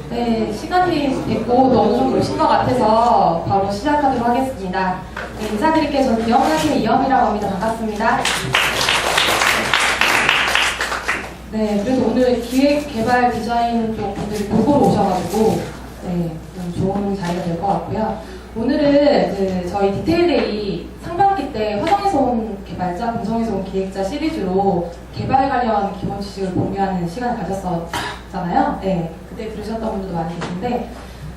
네, 시간이 됐고 또 어느 정도 오신 것 같아서 바로 시작하도록 하겠습니다. 네, 인사드릴게요. 저는 기억나시는 이영이라고 합니다. 반갑습니다. 네, 그래서 오늘 기획, 개발, 디자인 쪽 분들이 골고루 오셔가지고 네, 좀 좋은 자리가 될 것 같고요. 오늘은 저희 디테일데이 상반기 때 화성에서 온 개발자, 금성에서 온 기획자 시리즈로 개발 관련 기본 지식을 공유하는 시간을 가졌었잖아요. 네, 그때 들으셨던 분들도 많이 계신데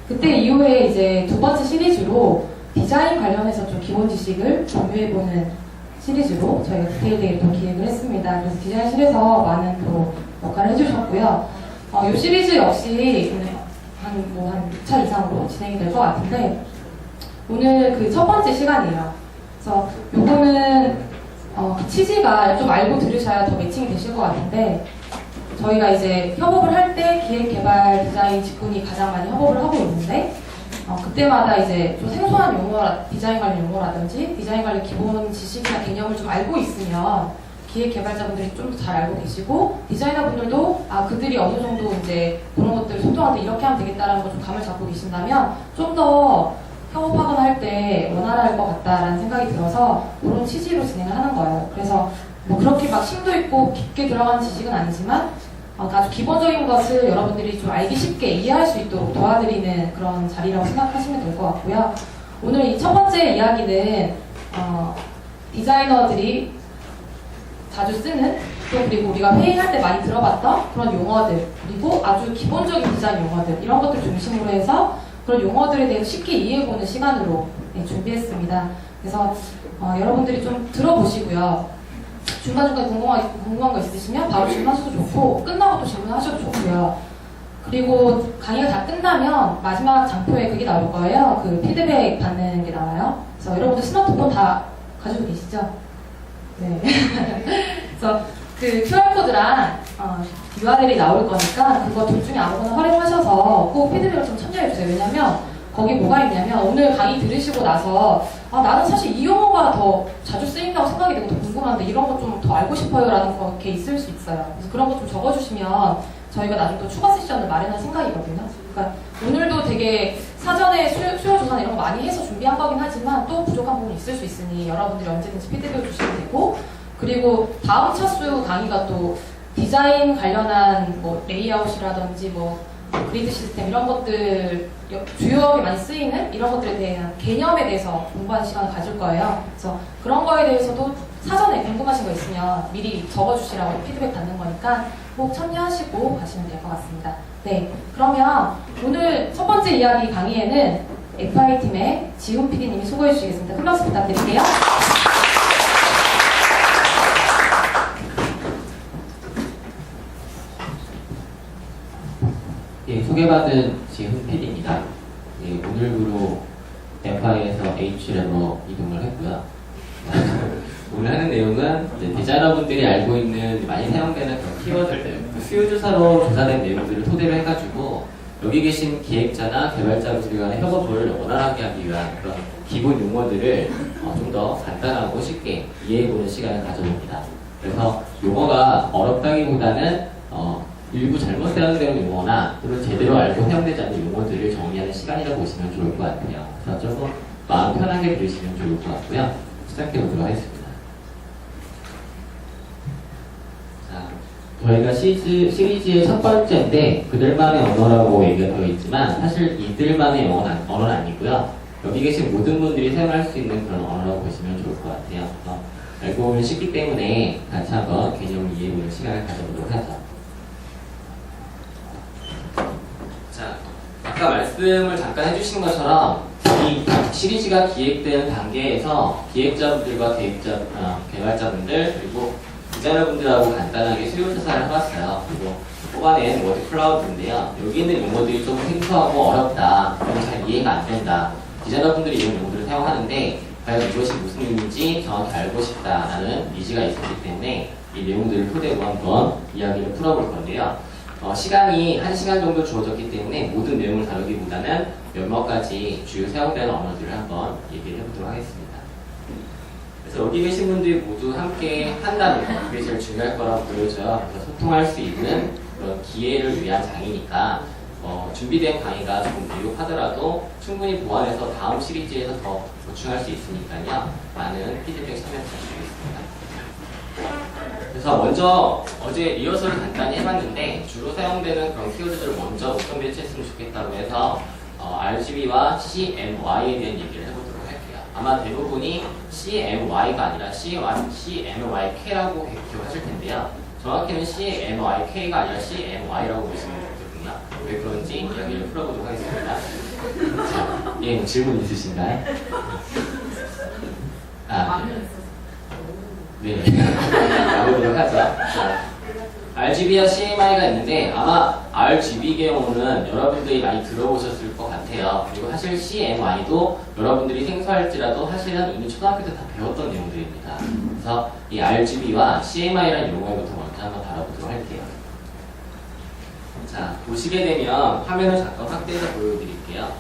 그때 이후에 이제 두 번째 시리즈로 디자인 관련해서 좀 기본 지식을 공유해보는 시리즈로 저희가 디테일데이를 또 기획을 했습니다. 그래서 디자인실에서 많은 또 역할을 해주셨고요. 이 시리즈 역시 한 6차 이상으로 진행이 될 것 같은데 오늘 그 첫 번째 시간이에요. 그래서 요거는 취지가 좀 알고 들으셔야 더 매칭이 되실 것 같은데 저희가 이제 협업을 할 때 기획, 개발, 디자인 직군이 가장 많이 협업을 하고 있는데 그때마다 이제 좀 생소한 용어라, 디자인 관련 용어라든지 디자인 관련 기본 지식이나 개념을 좀 알고 있으면 기획 개발자분들이 좀 더 잘 알고 계시고 디자이너분들도 그들이 어느 정도 이제 그런 것들을 소통할 때 이렇게 하면 되겠다라는 걸 좀 감을 잡고 계신다면 좀 더 협업하거나 할 때 원활할 것 같다라는 생각이 들어서 그런 취지로 진행을 하는 거예요. 그래서 뭐 그렇게 막 심도 있고 깊게 들어간 지식은 아니지만 아주 기본적인 것을 여러분들이 좀 알기 쉽게 이해할 수 있도록 도와드리는 그런 자리라고 생각하시면 될 것 같고요. 오늘 이 첫 번째 이야기는 디자이너들이 자주 쓰는 또 그리고 우리가 회의할 때 많이 들어봤던 그런 용어들 그리고 아주 기본적인 디자인 용어들 이런 것들 중심으로 해서 그런 용어들에 대해 쉽게 이해해보는 시간으로 준비했습니다. 그래서 여러분들이 좀 들어보시고요. 중간중간 궁금한 거 있으시면 바로 질문하셔도 좋고 끝나고 또 질문하셔도 좋고요. 그리고 강의가 다 끝나면 마지막 장표에 그게 나올 거예요. 그 피드백 받는 게 나와요. 그래서 여러분들 스마트폰 다 가지고 계시죠? 네. 그래서 그 QR코드랑 URL이 나올 거니까 그거 둘 중에 아무거나 활용하셔서 꼭 피드백을 좀 참여해주세요. 왜냐면 거기 뭐가 있냐면 오늘 강의 들으시고 나서 나는 사실 이 용어가 더 자주 쓰인다고 생각이 되고 더 궁금한데 이런 거 좀 더 알고 싶어요 라는 거 이렇게 있을 수 있어요. 그래서 그런 거 좀 적어주시면 저희가 나중에 또 추가 세션을 마련할 생각이거든요. 그러니까 오늘도 되게 사전에 수요 조사나 이런 거 많이 해서 준비한 거긴 하지만 또 부족한 부분이 있을 수 있으니 여러분들이 언제든지 피드백을 주시면 되고 그리고 다음 차수 강의가 또 디자인 관련한 뭐 레이아웃이라든지 뭐 그리드 시스템 이런 것들 주요하게 많이 쓰이는 이런 것들에 대한 개념에 대해서 공부하는 시간을 가질 거예요. 그래서 그런 거에 대해서도 사전에 궁금하신 거 있으면 미리 적어주시라고 피드백 받는 거니까 꼭 참여하시고 가시면 될 것 같습니다. 네, 그러면 오늘 첫 번째 이야기 강의에는 FI팀의 지훈 PD님이 수고해 주시겠습니다. 큰 박수 부탁드릴게요. 예, 소개받은 지훈 PD입니다. 예, 오늘부로 FI에서 H랩으로 이동을 했고요. 오늘 하는 내용은 이제 디자이너분들이 알고 있는 많이 사용되는 그런 키워드들, 그 수요조사로 조사된 내용들을 토대로 해가지고 여기 계신 기획자나 개발자분들 간의 협업을 원활하게 하기 위한 그런 기본 용어들을 좀 더 간단하고 쉽게 이해해보는 시간을 가져봅니다. 그래서 용어가 어렵다기보다는 일부 잘못 사용되는 용어나 또는 제대로 알고 사용되지 않는 용어들을 정리하는 시간이라고 보시면 좋을 것 같아요. 그래서 조금 마음 편하게 들으시면 좋을 것 같고요. 시작해 보도록 하겠습니다. 자, 저희가 시리즈의 첫 번째인데 그들만의 언어라고 얘기가 되어 있지만 사실 이들만의 언어는 아니고요. 여기 계신 모든 분들이 사용할 수 있는 그런 언어라고 보시면 좋을 것 같아요. 알고 보면 쉽기 때문에 같이 한번 개념을 이해해보는 시간을 가져보도록 하죠. 아까 말씀을 잠깐 해주신 것처럼 이 시리즈가 기획되는 단계에서 기획자분들과 개발자분들 그리고 디자이너분들하고 간단하게 수요조사를 해봤어요. 그리고 뽑아낸 워드 클라우드인데요. 여기 있는 용어들이 좀 생소하고 어렵다, 좀 잘 이해가 안 된다. 디자이너분들이 이런 용어들을 사용하는데 과연 이것이 무슨 의미인지 정확히 알고 싶다라는 니즈가 있었기 때문에 이 내용들을 토대로 한번 이야기를 풀어볼 건데요. 시간이 1시간 정도 주어졌기 때문에 모든 내용을 다루기보다는 몇몇 가지 주요 사용되는 언어들을 한번 얘기를 해보도록 하겠습니다. 그래서 여기 계신 분들이 모두 함께 한다는 거, 그게 제일 중요할 거라고 보여져요. 그래서 소통할 수 있는 그런 기회를 위한 장이니까 준비된 강의가 조금 미흡하더라도 충분히 보완해서 다음 시리즈에서 더 보충할 수 있으니까요. 많은 피드백 참여 부탁드리겠습니다. 그래서 먼저 어제 리허설을 간단히 해봤는데 주로 사용되는 그런 키워드들을 먼저 어떤 배치했으면 좋겠다고 해서 RGB와 CMY에 대한 얘기를 해보도록 할게요. 아마 대부분이 CMY가 아니라 CMYK라고 기억하실 텐데요. 정확히는 CMYK가 아니라 CMY라고 보시면 되거든요. 왜 그런지 이야기를 풀어보도록 하겠습니다. 자, 예, 질문 있으신가요? 네. 가보도록 하죠. 자, RGB와 CMY가 있는데 아마 RGB의 경우는 여러분들이 많이 들어보셨을 것 같아요. 그리고 사실 CMY도 여러분들이 생소할지라도 사실은 이미 초등학교 때 다 배웠던 내용들입니다. 그래서 이 RGB와 CMY라는 용어부터 먼저 한번 다뤄보도록 할게요. 자, 보시게 되면 화면을 잠깐 확대해서 보여드릴게요.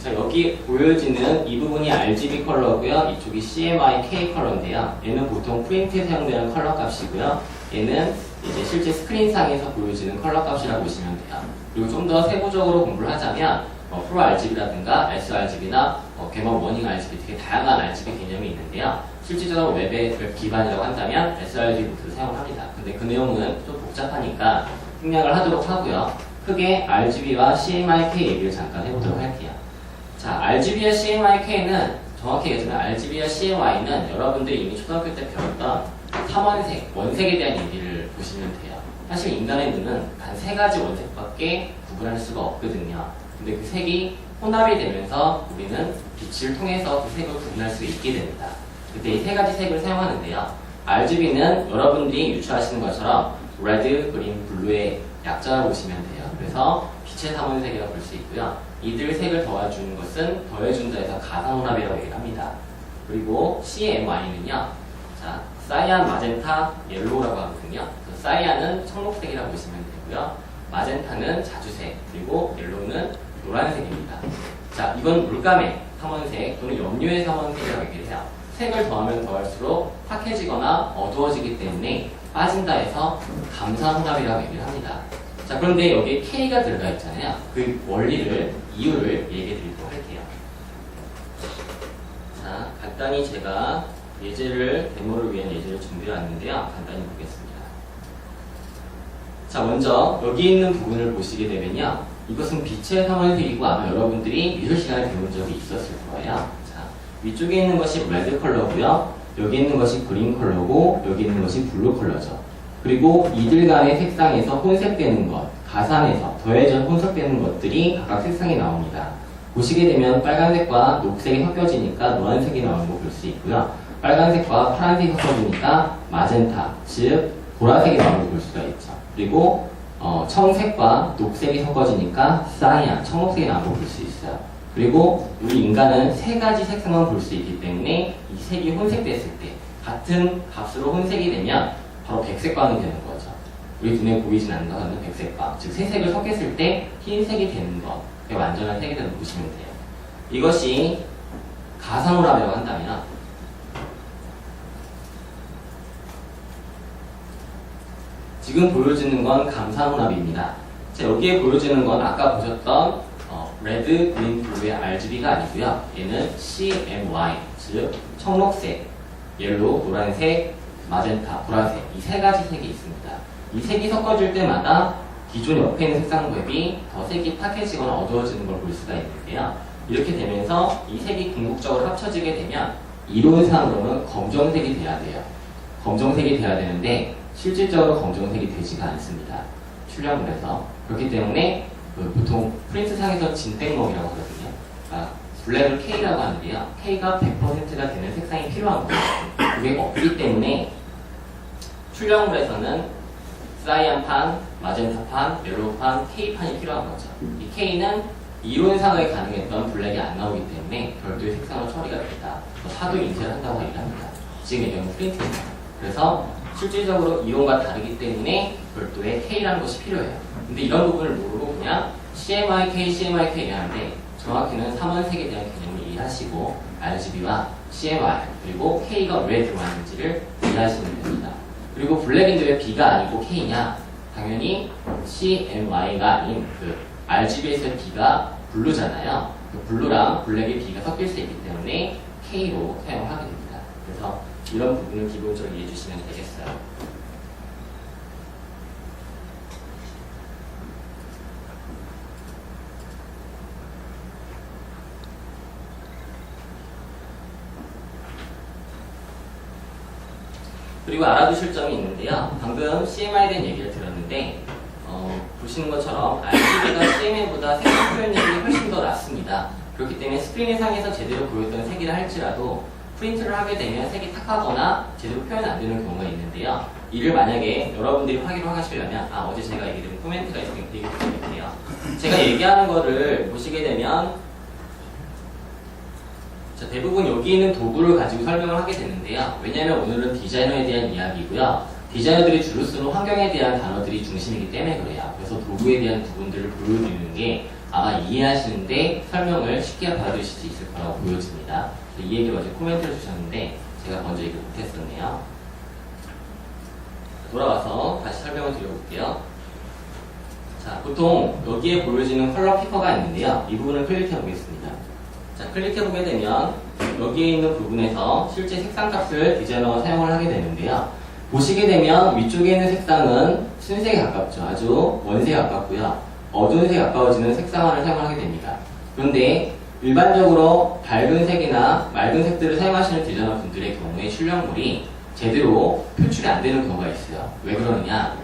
자, 여기 보여지는 이 부분이 RGB 컬러고요. 이쪽이 CMYK 컬러인데요. 얘는 보통 프린트에 사용되는 컬러 값이고요. 얘는 이제 실제 스크린상에서 보여지는 컬러 값이라고 보시면 돼요. 그리고 좀 더 세부적으로 공부를 하자면 프로 RGB라든가 sRGB나 개념 워닝 RGB 되게 다양한 RGB 개념이 있는데요. 실질적으로 웹 기반이라고 한다면 sRGB를 사용합니다. 근데 그 내용은 좀 복잡하니까 생략을 하도록 하고요. 크게 RGB와 CMYK 얘기를 잠깐 해보도록 할게요. 자, RGB와 CMYK는 정확히 얘기하면 RGB와 CMY는 여러분들이 이미 초등학교 때 배웠던 3원색, 원색에 대한 얘기를 보시면 돼요. 사실 인간의 눈은 단 3가지 원색밖에 구분할 수가 없거든요. 근데 그 색이 혼합이 되면서 우리는 빛을 통해서 그 색을 구분할 수 있게 됩니다. 그때 이 3가지 색을 사용하는데요. RGB는 여러분들이 유추하시는 것처럼 레드, 그린, 블루의 약자라고 보시면 돼요. 그래서 빛의 3원색이라고 볼 수 있고요. 이들 색을 더해주는 것은 더해준다에서 가상혼합이라고 얘기를 합니다. 그리고 CMY는요. 자, 사이안, 마젠타, 옐로우라고 하거든요. 사이안은 청록색이라고 보시면 되고요. 마젠타는 자주색, 그리고 옐로우는 노란색입니다. 자, 이건 물감의 3원색 또는 염료의 3원색이라고 얘기를 해요. 색을 더하면 더할수록 파개지거나 어두워지기 때문에 빠진다 해서 감사혼합이라고 얘기를 합니다. 자, 그런데 여기에 K가 들어가 있잖아요. 그 원리를, 이유를 얘기해 드리도록 할게요. 자, 간단히 제가 데모를 위한 예제를 준비해 왔는데요. 간단히 보겠습니다. 자, 먼저 여기 있는 부분을 보시게 되면요. 이것은 빛의 3원색이고 아마 여러분들이 미술 시간에 배운 적이 있었을 거예요. 자, 위쪽에 있는 것이 레드 컬러고요. 여기 있는 것이 그린 컬러고 여기 있는 것이 블루 컬러죠. 그리고 이들 간의 색상에서 혼색되는 것, 가산에서 더해져 혼색되는 것들이 각각 색상이 나옵니다. 보시게 되면 빨간색과 녹색이 섞여지니까 노란색이 나오는 거 볼 수 있고요. 빨간색과 파란색이 섞어지니까 마젠타, 즉 보라색이 나오는 걸 볼 수가 있죠. 그리고 청색과 녹색이 섞어지니까 사이안, 청록색이 나오는 걸 볼 수 있어요. 그리고 우리 인간은 3가지 색상만 볼 수 있기 때문에 이 색이 혼색됐을 때 같은 값으로 혼색이 되면 바로 백색광이 되는 거죠. 우리 눈에 보이진 않는 것은 백색광, 즉 세 색을 섞였을 때 흰색이 되는 것, 완전한 색이 되는 거 보시면 돼요. 이것이 가상혼합이라고 한다면 지금 보여지는 건 감상혼합입니다. 자, 여기에 보여지는 건 아까 보셨던 레드, 그린, 블루의 RGB가 아니고요. 얘는 CMY, 즉 청록색, 옐로우, 노란색, 마젠타, 보라색 이 3가지 색이 있습니다. 이 색이 섞어질 때마다 기존 옆에 있는 색상 웹이 더 색이 파개지거나 어두워지는 걸 볼 수가 있는데요. 이렇게 되면서 이 색이 궁극적으로 합쳐지게 되면 이론상으로는 검정색이 돼야 돼요. 검정색이 돼야 되는데 실질적으로 검정색이 되지가 않습니다. 출력물에서. 그렇기 때문에 보통 프린트상에서 진땡멍이라고 하거든요. 블랙을 K라고 하는데요. K가 100%가 되는 색상이 필요한 거예요. 그게 없기 때문에 출력물에서는 사이안판, 마젠타판, 옐로우판, K판이 필요한 거죠. 이 K는 이론상에 가능했던 블랙이 안 나오기 때문에 별도의 색상으로 처리가 된다. 사도 인쇄를 한다고 얘기합니다. 지금 얘기하는 프린트입니다. 그래서 실질적으로 이론과 다르기 때문에 별도의 K라는 것이 필요해요. 근데 이런 부분을 모르고 그냥 CMYK, CMYK 얘기하는데 정확히는 3원색에 대한 개념을 이해하시고 RGB와 CMY 그리고 K가 왜 들어왔는지를 이해하시면 됩니다. 그리고 블랙인데 왜 B가 아니고 K냐? 당연히 CMY가 아닌 그 RGB에서 B가 블루잖아요. 그 블루랑 블랙의 B가 섞일 수 있기 때문에 K로 사용하게 됩니다. 그래서 이런 부분을 기본적으로 이해해 주시면 되겠어요. 그리고 알아두실 점이 있는데요. 방금 CMY에 대한 얘기를 들었는데 보시는 것처럼 RGB가 CMY보다 색상 표현력이 훨씬 더 낮습니다. 그렇기 때문에 스크린상에서 제대로 보였던 색이라 할지라도 프린트를 하게 되면 색이 탁하거나 제대로 표현 안 되는 경우가 있는데요. 이를 만약에 여러분들이 확인을 하시려면 어제 제가 얘기드린 코멘트가 있으면 되게 좋겠네요. 제가 얘기하는 거를 보시게 되면 대부분 여기 있는 도구를 가지고 설명을 하게 되는데요. 왜냐하면 오늘은 디자이너에 대한 이야기고요. 디자이너들이 주로 쓰는 환경에 대한 단어들이 중심이기 때문에 그래요. 그래서 도구에 대한 부분들을 보여드리는 게 아마 이해하시는데 설명을 쉽게 받아들일 수 있을 거라고 보여집니다. 이 얘기를 어제 코멘트를 주셨는데 제가 먼저 얘기를 못했었네요. 돌아와서 다시 설명을 드려볼게요. 자, 보통 여기에 보여지는 컬러 피커가 있는데요. 이 부분을 클릭해 보겠습니다. 자, 클릭해보게 되면 여기에 있는 부분에서 실제 색상 값을 디자이너가 사용을 하게 되는데요. 보시게 되면 위쪽에 있는 색상은 순색에 가깝죠. 아주 원색에 가깝고요. 어두운 색에 가까워지는 색상화를 사용하게 됩니다. 그런데 일반적으로 밝은 색이나 맑은 색들을 사용하시는 디자이너 분들의 경우에 출력물이 제대로 표출이 안 되는 경우가 있어요. 왜 그러느냐?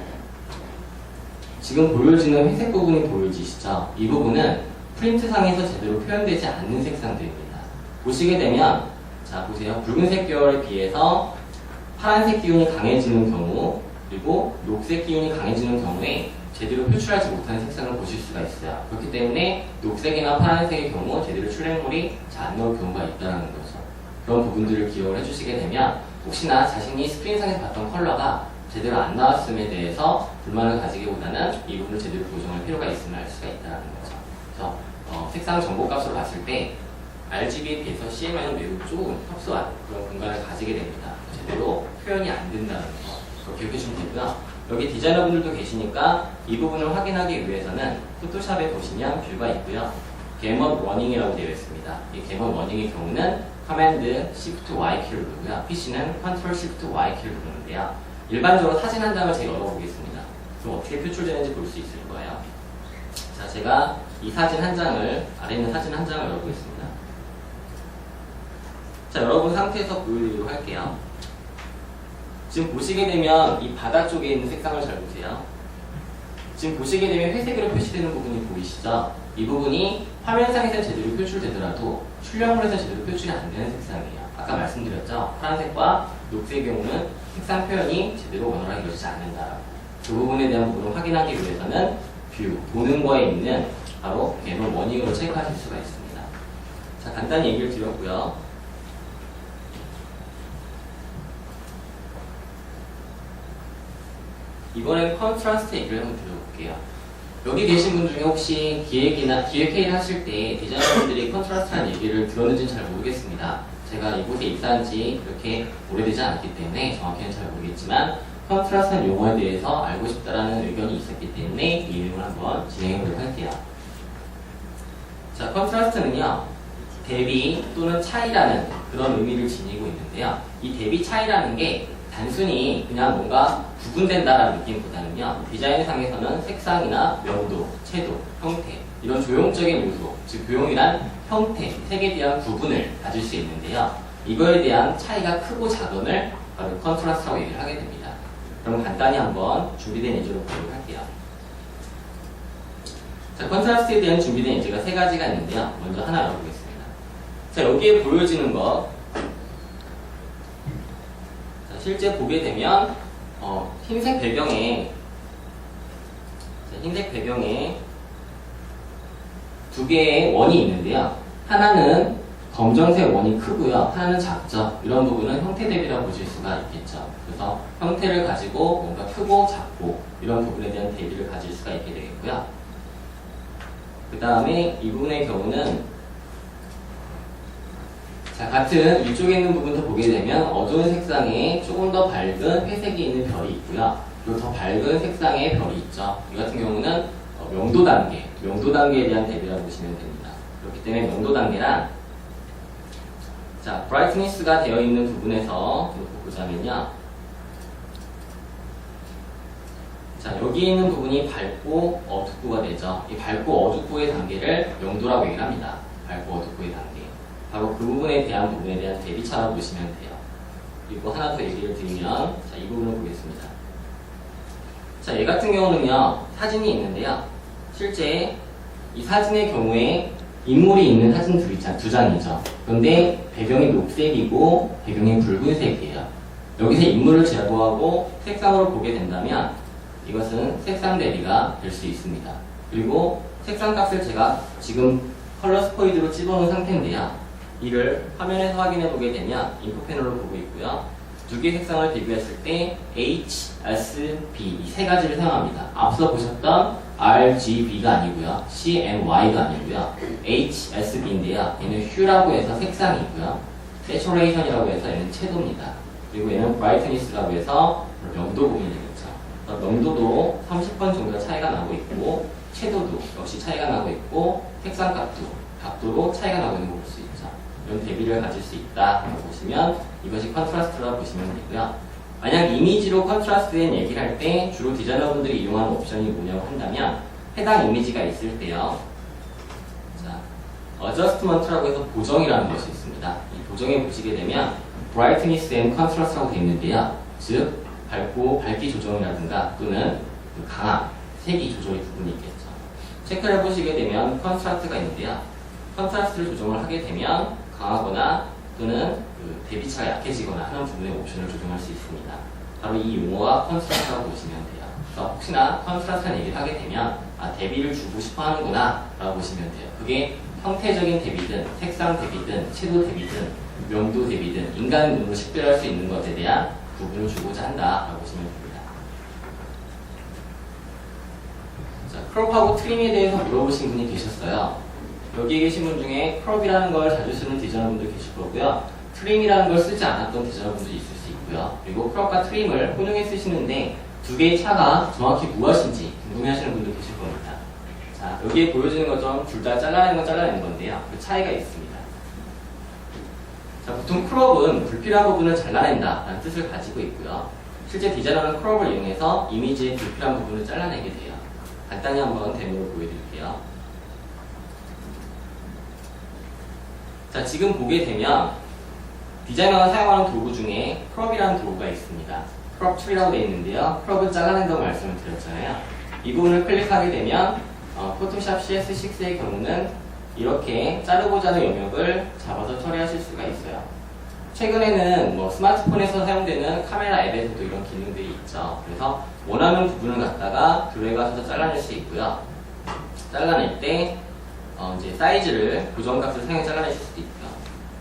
지금 보여지는 회색 부분이 보여지시죠? 이 부분은 프린트상에서 제대로 표현되지 않는 색상들입니다. 보시게 되면 자 보세요. 붉은색 계열에 비해서 파란색 기운이 강해지는 경우 그리고 녹색 기운이 강해지는 경우에 제대로 표출하지 못하는 색상을 보실 수가 있어요. 그렇기 때문에 녹색이나 파란색의 경우 제대로 출력물이 잘 안 나올 경우가 있다는 거죠. 그런 부분들을 기억을 해주시게 되면 혹시나 자신이 스크린상에서 봤던 컬러가 제대로 안 나왔음에 대해서 불만을 가지기보다는 이 부분을 제대로 보정할 필요가 있음을 알 수가 있다는 거죠. 그래서 색상 정보값으로 봤을 때 RGB에 비해서 CMY는 매우 좁은 협소한 그런 공간을 가지게 됩니다. 제대로 표현이 안 된다는 거 그거 기억해 주시면 되고요. 여기 디자이너분들도 계시니까 이 부분을 확인하기 위해서는 포토샵에 보시면 뷰가 있고요. 게먼 워닝이라고 되어 있습니다. 이 게먼 워닝의 경우는 커맨드 Shift Y 키를 누르고요. PC는 컨트롤 Shift Y 키를 누르는데요. 일반적으로 사진 한 장을 제가 열어보겠습니다. 그럼 어떻게 표출되는지 볼 수 있을 거예요. 자, 제가 이 사진 한 장을, 아래 있는 사진 한 장을 열어보겠습니다. 자, 여러분 상태에서 보여드리도록 할게요. 지금 보시게 되면 이 바다 쪽에 있는 색상을 잘 보세요. 지금 보시게 되면 회색으로 표시되는 부분이 보이시죠? 이 부분이 화면상에서 제대로 표출되더라도 출력물에서 제대로 표출이 안 되는 색상이에요. 아까 말씀드렸죠? 파란색과 녹색의 경우는 색상 표현이 제대로 원활하게 이루어지지 않는다. 그 부분에 대한 부분을 확인하기 위해서는 뷰, 보는 거에 있는 바로 게먼 워닝으로 체크하실 수가 있습니다. 자, 간단히 얘기를 드렸고요. 이번엔 컨트라스트 얘기를 한번 드려볼게요. 여기 계신 분 중에 혹시 기획회의를 하실 때 디자이너분들이 컨트라스트라는 얘기를 들었는지는 잘 모르겠습니다. 제가 이곳에 입사한 지 그렇게 오래되지 않았기 때문에 정확히는 잘 모르겠지만 컨트라스트한 용어에 대해서 알고 싶다라는 의견이 있었기 때문에 이 내용을 한번 진행해 보도록 할게요. 자, 컨트라스트는요, 대비 또는 차이라는 그런 의미를 지니고 있는데요. 이 대비 차이라는 게 단순히 그냥 뭔가 구분된다라는 느낌보다는요, 디자인상에서는 색상이나 명도, 채도, 형태, 이런 조형적인 요소, 즉 조형이란 형태, 색에 대한 구분을 가질 수 있는데요. 이거에 대한 차이가 크고 작음을 바로 컨트라스트라고 얘기를 하게 됩니다. 그럼 간단히 한번 준비된 예제로 보도록 할게요. 자, 컨트라스트에 대한 준비된 예제가 세 가지가 있는데요. 먼저 하나 열어보겠습니다. 자, 여기에 보여지는 것, 자, 실제 보게 되면 흰색 배경에 두 개의 원이 있는데요. 하나는 검정색 원이 크고요. 하나는 작죠. 이런 부분은 형태 대비라고 보실 수가 있겠죠. 그래서 형태를 가지고 뭔가 크고 작고 이런 부분에 대한 대비를 가질 수가 있게 되겠고요. 그 다음에 이 부분의 경우는 자, 같은 위쪽에 있는 부분도 보게 되면 어두운 색상에 조금 더 밝은 회색이 있는 별이 있고요. 그리고 더 밝은 색상의 별이 있죠. 이 같은 경우는 명도 단계에 대한 대비라고 보시면 됩니다. 그렇기 때문에 명도 단계란 자, 브라이트니스가 되어 있는 부분에서 놓고 보자면요. 자, 여기 있는 부분이 밝고 어둡고가 되죠. 이 밝고 어둡고의 단계를 명도라고 얘기를 합니다. 밝고 어둡고의 단계. 바로 그 부분에 대한 대비차라고 보시면 돼요. 그리고 하나 더 얘기를 드리면, 자, 이 부분을 보겠습니다. 자, 얘 같은 경우는요, 사진이 있는데요. 실제 이 사진의 경우에 인물이 있는 사진 두 장이죠. 그런데 배경이 녹색이고 배경이 붉은색이에요. 여기서 인물을 제거하고 색상으로 보게 된다면 이것은 색상 대비가 될 수 있습니다. 그리고 색상 값을 제가 지금 컬러 스포이드로 집어넣은 상태인데요. 이를 화면에서 확인해 보게 되면 인풋 패널로 보고 있고요. 두 개의 색상을 비교했을 때 H, S, B 이 세 가지를 사용합니다. 앞서 보셨던 R, G, B가 아니고요. C, M, Y가 아니고요. H, S, B인데요. 얘는 hue라고 해서 색상이고요. saturation이라고 해서 얘는 채도입니다. 그리고 얘는 brightness라고 해서 명도 부분이 되겠죠. 명도도 30번 정도 차이가 나고 있고 채도도 역시 차이가 나고 있고 색상 각도로 차이가 나고 있는 걸 볼 수 있죠. 이런 대비를 가질 수 있다라고 보시면 이것이 컨트라스트라고 보시면 되고요. 만약 이미지로 컨트라스트된 얘기를 할 때 주로 디자이너분들이 이용하는 옵션이 뭐냐고 한다면 해당 이미지가 있을 때요. 자, adjustment라고 해서 보정이라는 것이 있습니다. 이 보정에 보시게 되면 brightness and contrast라고 되어 있는데요. 즉 밝기 조정이라든가 또는 강함, 색이 조절의 부분이 있겠죠. 체크를 해보시게 되면 컨트라스트가 있는데요. 컨트라스트를 조정을 하게 되면 강하거나 또는 대비차가 약해지거나 하는 부분의 옵션을 조정할 수 있습니다. 바로 이 용어가 컨트라스트라고 보시면 돼요. 그래서 혹시나 컨트라스트라는 얘기를 하게 되면 대비를 주고 싶어 하는구나 라고 보시면 돼요. 그게 형태적인 대비든 색상 대비든 채도 대비든 명도 대비든 인간 눈으로 식별할 수 있는 것에 대한 부분을 주고자 한다라고 보시면 됩니다. 자, 크롭하고 트림에 대해서 물어보신 분이 계셨어요. 여기 계신 분 중에 크롭이라는 걸 자주 쓰는 디자이너분도 계실 거고요. 트림이라는 걸 쓰지 않았던 디자이너분도 있을 수 있고요. 그리고 크롭과 트림을 혼용해 쓰시는데 두 개의 차가 정확히 무엇인지 궁금해하시는 분도 계실 겁니다. 자, 여기에 보여지는 것처럼 둘 다 잘라내는 건 잘라내는 건데요. 그 차이가 있습니다. 자, 보통 크롭은 불필요한 부분을 잘라낸다라는 뜻을 가지고 있고요. 실제 디자이너는 크롭을 이용해서 이미지의 불필요한 부분을 잘라내게 돼요. 간단히 한번 데모를 보여드릴게요. 자, 지금 보게 되면 디자이너가 사용하는 도구 중에 크롭이라는 도구가 있습니다. 크롭 툴이라고 되어 있는데요. 크롭은 잘라낸다고 말씀을 드렸잖아요. 이 부분을 클릭하게 되면 포토샵 CS6의 경우는 이렇게 자르고자 하는 영역을 잡아서 처리하실 수가 있어요. 최근에는 스마트폰에서 사용되는 카메라 앱에서도 이런 기능들이 있죠. 그래서 원하는 부분을 갖다가 드래그하셔서 잘라낼 수 있고요. 잘라낼 때 이제 사이즈를 고정값을 사용해 잘라내실 수도 있고요.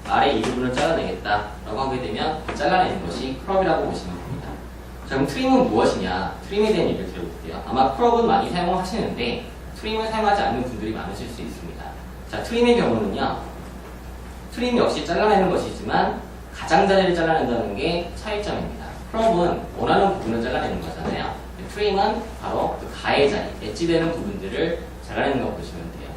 아래 이 부분을 잘라내겠다라고 하게 되면 잘라내는 것이 크롭이라고 보시면 됩니다. 자, 그럼 트림은 무엇이냐? 트림에 대한 얘기를 드려볼게요. 아마 크롭은 많이 사용하시는데 트림을 사용하지 않는 분들이 많으실 수 있습니다. 자, 트림의 경우는요. 트림 역시 잘라내는 것이지만 가장자리를 잘라낸다는 게 차이점입니다. 크롭은 원하는 부분을 잘라내는 거잖아요. 트림은 바로 그 가해 자리, 엣지되는 부분들을 잘라내는 거 보시면 돼요.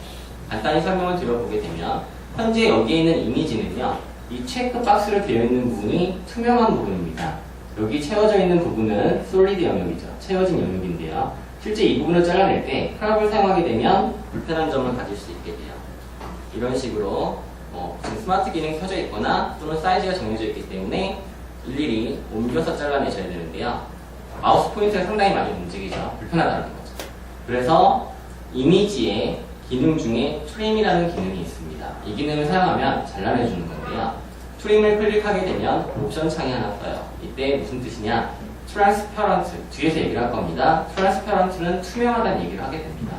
간단히 설명을 드려보게 되면 현재 여기에 있는 이미지는요. 이 체크 박스를 되어 있는 부분이 투명한 부분입니다. 여기 채워져 있는 부분은 솔리드 영역이죠. 채워진 영역인데요. 실제 이 부분을 잘라낼 때 크롭을 사용하게 되면 불편한 점을 가질 수 있게 돼요. 이런 식으로 지금 스마트 기능이 켜져 있거나 또는 사이즈가 정해져 있기 때문에 일일이 옮겨서 잘라내셔야 되는데요. 마우스 포인터가 상당히 많이 움직이죠. 불편하다는 거죠. 그래서 이미지의 기능 중에 트림이라는 기능이 있습니다. 이 기능을 사용하면 잘라내주는 건데요. 트림을 클릭하게 되면 옵션 창이 하나 떠요. 이때 무슨 뜻이냐? 트랜스퍼런트, 뒤에서 얘기를 할 겁니다. 트랜스퍼런트는 투명하다는 얘기를 하게 됩니다.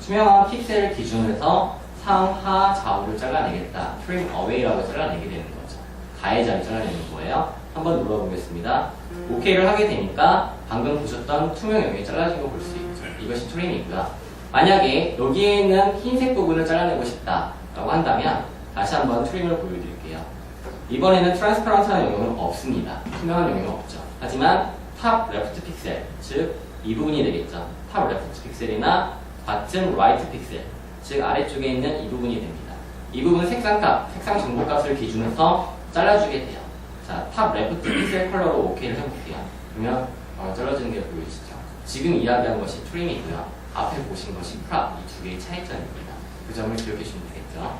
투명한 픽셀을 기준으로 해서 상, 하, 좌우를 잘라내겠다. 트림 어웨이라고 잘라내게 되는 거죠. 가해자를 잘라내는 거예요. 한번 눌러보겠습니다. OK를 하게 되니까 방금 보셨던 투명 영역이 잘라진 거 볼 수 있죠. 이것이 트림이고요. 만약에 여기에 있는 흰색 부분을 잘라내고 싶다라고 한다면 다시 한번 트림을 보여드릴게요. 이번에는 트랜스퍼런트한 영역은 없습니다. 투명한 영역은 없죠. 하지만 탑 레프트 픽셀, 즉 이 부분이 되겠죠. 탑 레프트 픽셀이나 바텀 라이트 픽셀, 즉 아래쪽에 있는 이 부분이 됩니다. 이 부분 색상값, 색상 정보값을 기준으로 해서 잘라주게 돼요. 자, 탑 레프트 픽셀 컬러로 OK를 해볼게요. 그러면 잘라지는 게 보이시죠? 지금 이야기한 것이 트림이고요. 앞에 보신 것이 프랍, 이 두 개의 차이점입니다. 그 점을 기억해 주시면 되겠죠.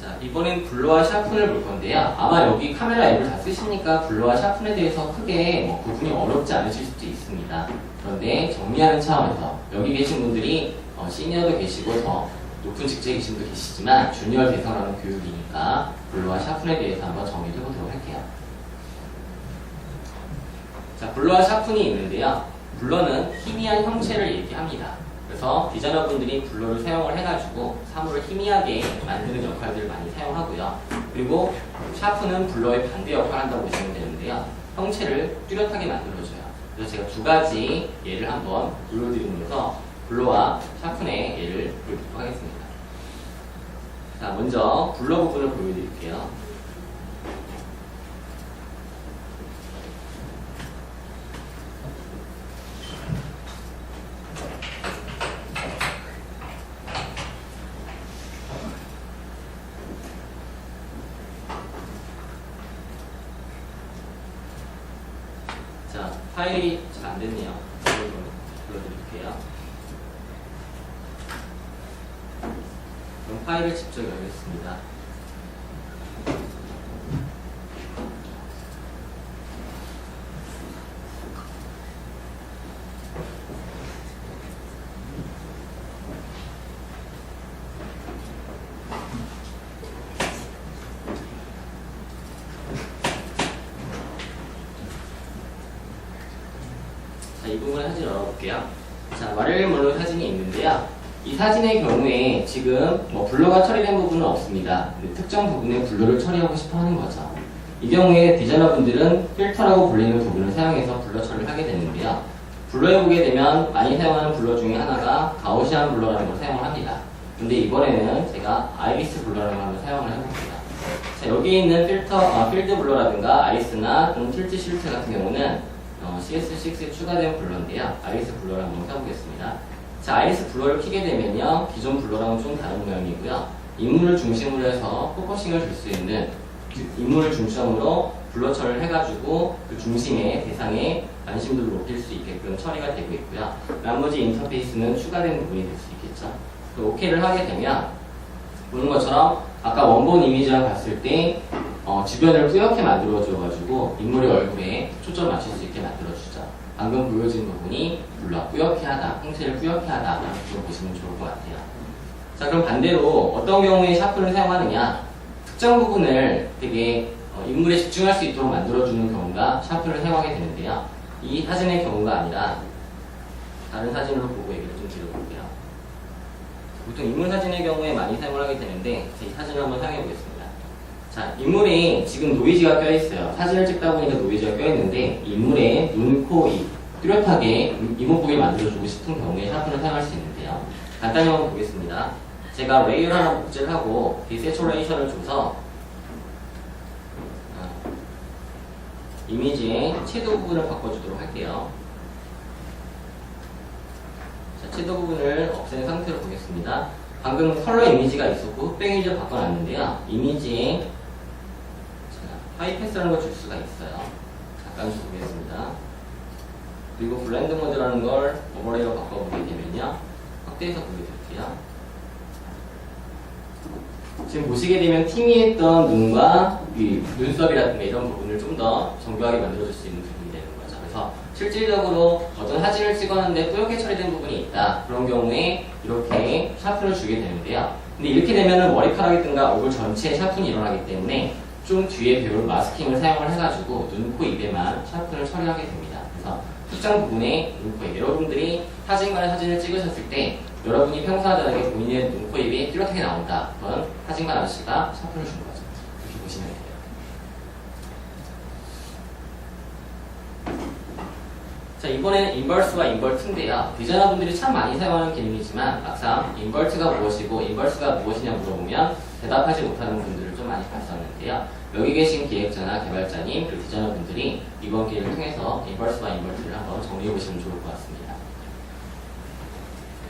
자, 이번엔 블러와 샤픈을 볼 건데요. 아마 여기 카메라 앱을 다 쓰시니까 블러와 샤픈에 대해서 크게 구분이 어렵지 않으실 수도 있습니다. 그런데 정리하는 차원에서 여기 계신 분들이 시니어도 계시고 더 높은 직책에 계신 분도 계시지만 주니어 대상하는 교육이니까 블러와 샤픈에 대해서 한번 정리해 보도록 할게요. 자, 블러와 샤픈이 있는데요. 블러는 희미한 형체를 얘기합니다. 그래서 디자이너분들이 블러를 사용을 해가지고 사물을 희미하게 만드는 역할들을 많이 사용하고요. 그리고 샤프는 블러의 반대 역할을 한다고 보시면 되는데요. 형체를 뚜렷하게 만들어줘요. 그래서 제가 두 가지 예를 한번 보여드리면서 블러와 샤픈의 예를 보여드리도록 하겠습니다. 자, 먼저 블러 부분을 보여드릴게요. 자, 파일이 잘 안 됐네요. 이걸 불러드릴게요. 그럼 파일을 직접 열겠습니다. 자, 이 부분을 사진 열어볼게요. 자, 마릴린 먼로 사진이 있는데요. 이 사진의 경우에 지금 블러가 처리된 부분은 없습니다. 특정 부분에 블러를 처리하고 싶어 하는 거죠. 이 경우에 디자이너분들은 필터라고 불리는 부분을 사용해서 블러 처리를 하게 되는데요. 블러에 보게 되면 많이 사용하는 블러 중에 하나가 가우시안 블러라는 걸 사용을 합니다. 근데 이번에는 제가 아이리스 블러라는 걸 사용을 해봅니다. 자, 여기 있는 필드 블러라든가 아이리스나 틸트 실트 같은 경우는 CS6에 추가된 블러인데요. 아이리스 블러를 한번 켜보겠습니다. 자, 아이리스 블러를 켜게 되면요. 기존 블러랑은 좀 다른 모양이고요. 인물을 중심으로 해서 포커싱을 줄 수 있는 인물을 중점으로 블러 처리를 해가지고 그 중심의 대상의 관심도를 높일 수 있게끔 처리가 되고 있고요. 나머지 인터페이스는 추가된 부분이 될 수 있겠죠. OK를 하게 되면 보는 것처럼 아까 원본 이미지랑 봤을 때 주변을 뿌옇게 만들어줘가지고 인물의 얼굴에 초점 맞출 수 있게 만들어주죠. 방금 보여진 부분이 블러, 뿌옇게 하다, 형체를 뿌옇게 하다 라는 걸 보시면 좋을 것 같아요. 자, 그럼 반대로 어떤 경우에 샤프를 사용하느냐, 특정 부분을 되게 인물에 집중할 수 있도록 만들어주는 경우가 샤프를 사용하게 되는데요. 이 사진의 경우가 아니라 다른 사진으로 보고 얘기를 좀 드려볼게요. 보통 인물 사진의 경우에 많이 사용을 하게 되는데 이 사진을 한번 사용해 보겠습니다. 자, 인물에 지금 노이즈가 껴있어요. 사진을 찍다 보니까 노이즈가 껴있는데 인물의 눈, 코, 입 뚜렷하게 이목 보게 만들어주고 싶은 경우에 샤프를 사용할 수 있는데요. 간단히 한번 보겠습니다. 제가 레이어를 하나 복제를 하고 디세츄레이션을 줘서 이미지의 채도 부분을 바꿔주도록 할게요. 자, 채도 부분을 없앤 상태로 보겠습니다. 방금 컬러 이미지가 있었고 흑백 이미지를 바꿔놨는데요. 이미지에 하이패스라는 걸 줄 수가 있어요. 잠깐 보겠습니다. 그리고 블렌드 모드라는 걸 오버레이로 바꿔보게 되면요. 확대해서 보여드릴게요. 지금 보시게 되면 희미했던 눈과 이 눈썹이라든가 이런 부분을 좀 더 정교하게 만들어줄 수 있는 부분이 되는 거죠. 그래서 실질적으로 어떤 사진을 찍었는데 뿌옇게 처리된 부분이 있다. 그런 경우에 이렇게 샤프를 주게 되는데요. 근데 이렇게 되면은 머리카락이든가 얼굴 전체에 샤프는 일어나기 때문에 좀 뒤에 배울 마스킹을 사용을 해가지고 눈, 코, 입에만 샤프를 처리하게 됩니다. 그래서 특정 부분에 눈, 코, 입. 여러분들이 사진관에 사진을 찍으셨을 때 여러분이 평소와 다르게 본인의 눈, 코, 입이 뚜렷하게 나온다. 그건 사진관 아저씨가 샤프를 준 거죠. 이렇게 보시면 돼요. 자, 이번에는 인버스와 인버트인데요. 디자이너분들이 참 많이 사용하는 기능이지만 막상 인버트가 무엇이고 인버스가 무엇이냐 물어보면 대답하지 못하는 분들을 좀 많이 봤었는데요. 여기 계신 기획자나 개발자님, 그리고 디자이너분들이 이번 기회를 통해서 인버스와 인버트를 한번 정리해 보시면 좋을 것 같습니다.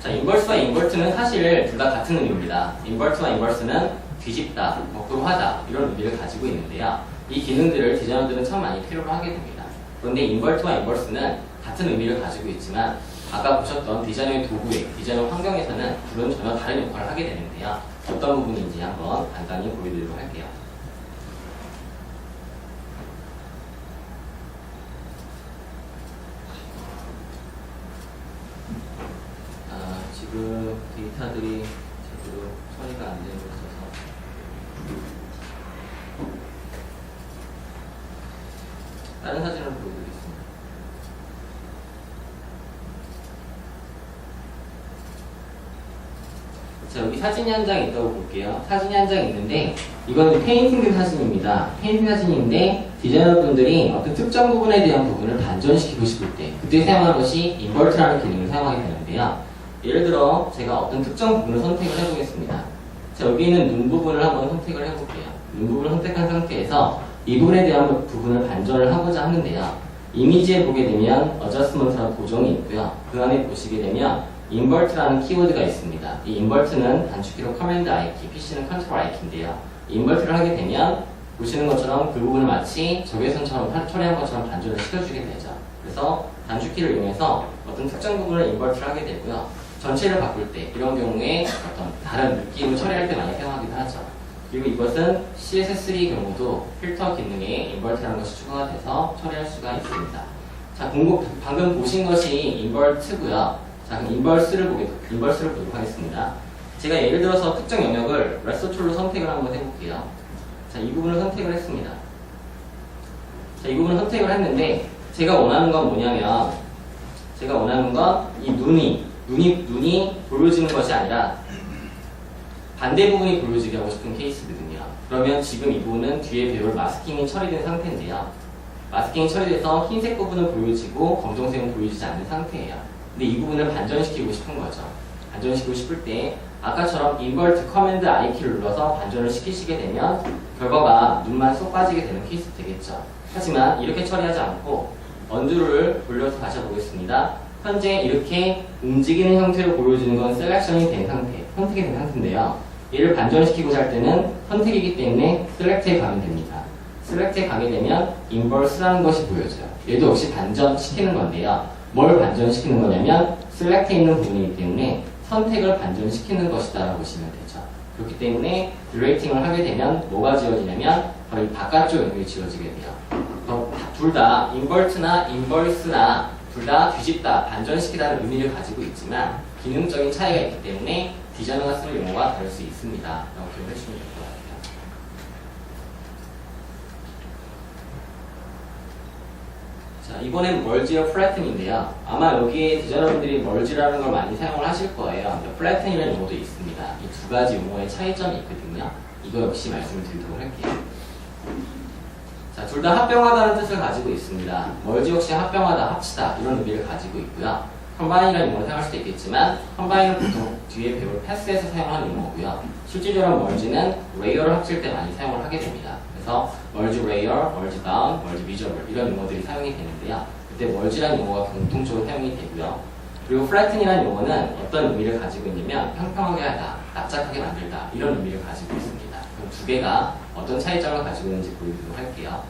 자, 인버스와 인버트는 사실 둘 다 같은 의미입니다. 인버트와 인버스는 뒤집다, 거꾸로 하다 이런 의미를 가지고 있는데요. 이 기능들을 디자이너들은 참 많이 필요로 하게 됩니다. 그런데 인버트와 인버스는 같은 의미를 가지고 있지만 아까 보셨던 디자이너의 도구에, 디자이너 환경에서는 둘은 전혀 다른 역할을 하게 되는데요. 어떤 부분인지 한번 간단히 보여드리도록 할게요. 지금 데이터들이 제대로 처리가 안 되고 있어서 다른 사진을 보여드리겠습니다. 자, 여기 사진이 한 장 있다고 볼게요. 사진이 한 장 있는데 이거는 페인팅된 사진입니다. 페인팅 사진인데 디자이너분들이 어떤 특정 부분에 대한 부분을 반전시키고 싶을 때 그때 사용하는 것이 인버트라는 기능을 사용하게 되는데요. 예를 들어 제가 어떤 특정 부분을 선택을 해보겠습니다. 자, 여기 있는 눈 부분을 한번 선택을 해볼게요. 눈 부분을 선택한 상태에서 이 부분에 대한 부분을 반전을 하고자 하는데요. 이미지에 보게 되면 어저스먼트라는 보정이 있고요. 그 안에 보시게 되면 인버트라는 키워드가 있습니다. 이 인버트는 단축키로 커맨드 IK, PC는 컨트롤 IK인데요. 인버트를 하게 되면 보시는 것처럼 그 부분을 마치 적외선처럼 처리한 것처럼 반전을 시켜주게 되죠. 그래서 단축키를 이용해서 어떤 특정 부분을 인버트를 하게 되고요. 전체를 바꿀 때 이런 경우에 어떤 다른 느낌을 처리할 때 많이 사용하기도 하죠. 그리고 이것은 CSS3 경우도 필터 기능에 인버트라는 것이 추가가 돼서 처리할 수가 있습니다. 자, 방금 보신 것이 인버트고요. 자, 그럼 인버스를 보도록 하겠습니다. 제가 예를 들어서 특정 영역을 레서툴로 선택을 한번 해볼게요. 자, 이 부분을 선택을 했습니다. 자, 이 부분을 선택을 했는데 제가 원하는 건 뭐냐면 제가 원하는 건 이 눈이 보여지는 것이 아니라 반대 부분이 보여지게 하고 싶은 케이스거든요. 그러면 지금 이 부분은 뒤에 배열 마스킹이 처리된 상태인데요. 마스킹이 처리돼서 흰색 부분은 보여지고 검정색은 보여지지 않는 상태예요. 근데 이 부분을 반전시키고 싶은 거죠. 반전시키고 싶을 때 아까처럼 인버트 커맨드 I키를 눌러서 반전을 시키시게 되면 결과가 눈만 쏙 빠지게 되는 케이스 되겠죠. 하지만 이렇게 처리하지 않고 언두를 돌려서 다시 보겠습니다. 현재 이렇게 움직이는 형태로 보여주는 건 셀렉션이 된 상태, 선택이 된 상태인데요. 얘를 반전시키고자 할 때는 선택이기 때문에 셀렉트에 가면 됩니다. 셀렉트에 가게 되면 인버스라는 것이 보여져요. 얘도 역시 반전시키는 건데요. 뭘 반전시키는 거냐면 셀렉트에 있는 부분이기 때문에 선택을 반전시키는 것이다 라고 보시면 되죠. 그렇기 때문에 듀레이팅을 하게 되면 뭐가 지워지냐면 바로 이 바깥쪽 영역이 지워지게 돼요. 둘 다 인버트나 인버스나 둘 다 뒤집다, 반전시키다는 의미를 가지고 있지만 기능적인 차이가 있기 때문에 디자이너가 쓰는 용어가 다를 수 있습니다. 라고 기억해 주시면 될 것 같아요. 자, 이번엔 멀지와 플래튼인데요. 아마 여기에 디자이너분들이 멀지라는 걸 많이 사용을 하실 거예요. 플래튼이라는 용어도 있습니다. 이 두 가지 용어의 차이점이 있거든요. 이거 역시 말씀을 드리도록 할게요. 자, 둘 다 합병하다는 뜻을 가지고 있습니다. 멀지 역시 합병하다, 합치다 이런 의미를 가지고 있고요. 컴바인이라는 용어를 사용할 수도 있겠지만 컴바인은 보통 뒤에 배울 패스에서 사용하는 용어고요. 실질적으로 멀지는 레이어를 합칠 때 많이 사용을 하게 됩니다. 그래서 멀지 레이어, 멀지 다운, 멀지 비저블 이런 용어들이 사용이 되는데요. 그때 멀지라는 용어가 공통적으로 사용이 되고요. 그리고 플래튼이라는 용어는 어떤 의미를 가지고 있냐면 평평하게 하다, 납작하게 만들다 이런 의미를 가지고 있습니다. 그럼 두 개가 어떤 차이점을 가지고 있는지 보여드리도록 할게요.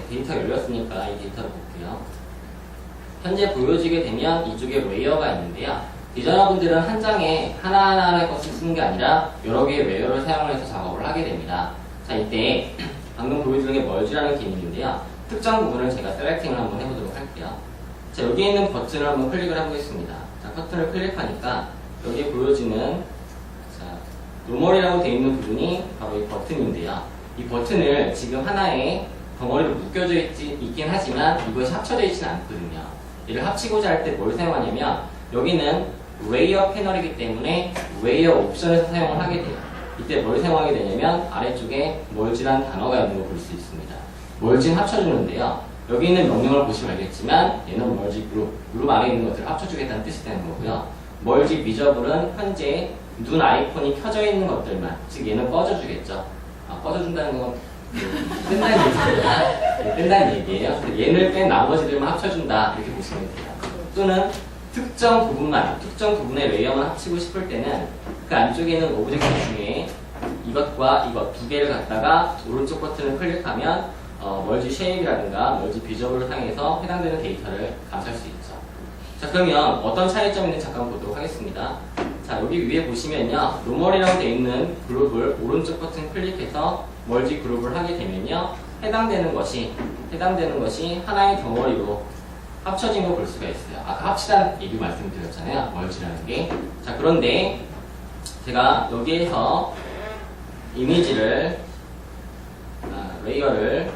데이터가 열렸으니까 이 데이터를 볼게요. 현재 보여지게 되면 이쪽에 레이어가 있는데요. 디자이너분들은 한 장에 하나하나의 것을 쓰는 게 아니라 여러 개의 레이어를 사용을 해서 작업을 하게 됩니다. 자, 이때 방금 보여드린 게 멀지라는 기능인데요. 특정 부분을 제가 셀렉팅을 한번 해보도록 할게요. 자, 여기에 있는 버튼을 한번 클릭을 해보겠습니다. 자, 버튼을 클릭하니까 여기에 보여지는 노멀이라고 되어 있는 부분이 바로 이 버튼인데요. 이 버튼을 지금 하나의 덩어리로 묶여져 있긴 하지만 이것이 합쳐져 있지는 않거든요. 얘를 합치고자 할 때 뭘 사용하냐면 여기는 레이어 패널이기 때문에 레이어 옵션에서 사용을 하게 돼요. 이때 뭘 사용하게 되냐면 아래쪽에 멀지란 단어가 있는 거 볼 수 있습니다. 멀진 합쳐주는데요. 여기 있는 명령을 보시면 알겠지만 얘는 멀지 그룹 안에 있는 것들을 합쳐주겠다는 뜻이 되는 거고요. 멀지 비저블은 현재 눈 아이콘이 켜져 있는 것들만, 즉 얘는 꺼져주겠죠. 꺼져준다는 건 뜬다는 얘기입니다. 뜬다는 얘기예요. 얘를 뺀 나머지들만 합쳐준다 이렇게 보시면 돼요. 또는 특정 부분의 레이어만 합치고 싶을 때는 그 안쪽에 있는 오브젝트 중에 이것과 이것 두 개를 갖다가 오른쪽 버튼을 클릭하면 멀지 쉐입이라든가 멀지 비저블을 사용해서 해당되는 데이터를 감쌀 수 있죠. 자, 그러면 어떤 차이점이 있는지 잠깐 보도록 하겠습니다. 자, 여기 위에 보시면요, 노멀이라고 되어 있는 그룹을 오른쪽 버튼 클릭해서 멀지 그룹을 하게 되면요, 해당되는 것이 하나의 덩어리로 합쳐진 거 볼 수가 있어요. 아까 합치다는 얘기 말씀드렸잖아요. 멀지라는 게. 자, 그런데 제가 여기에서 이미지를 레이어를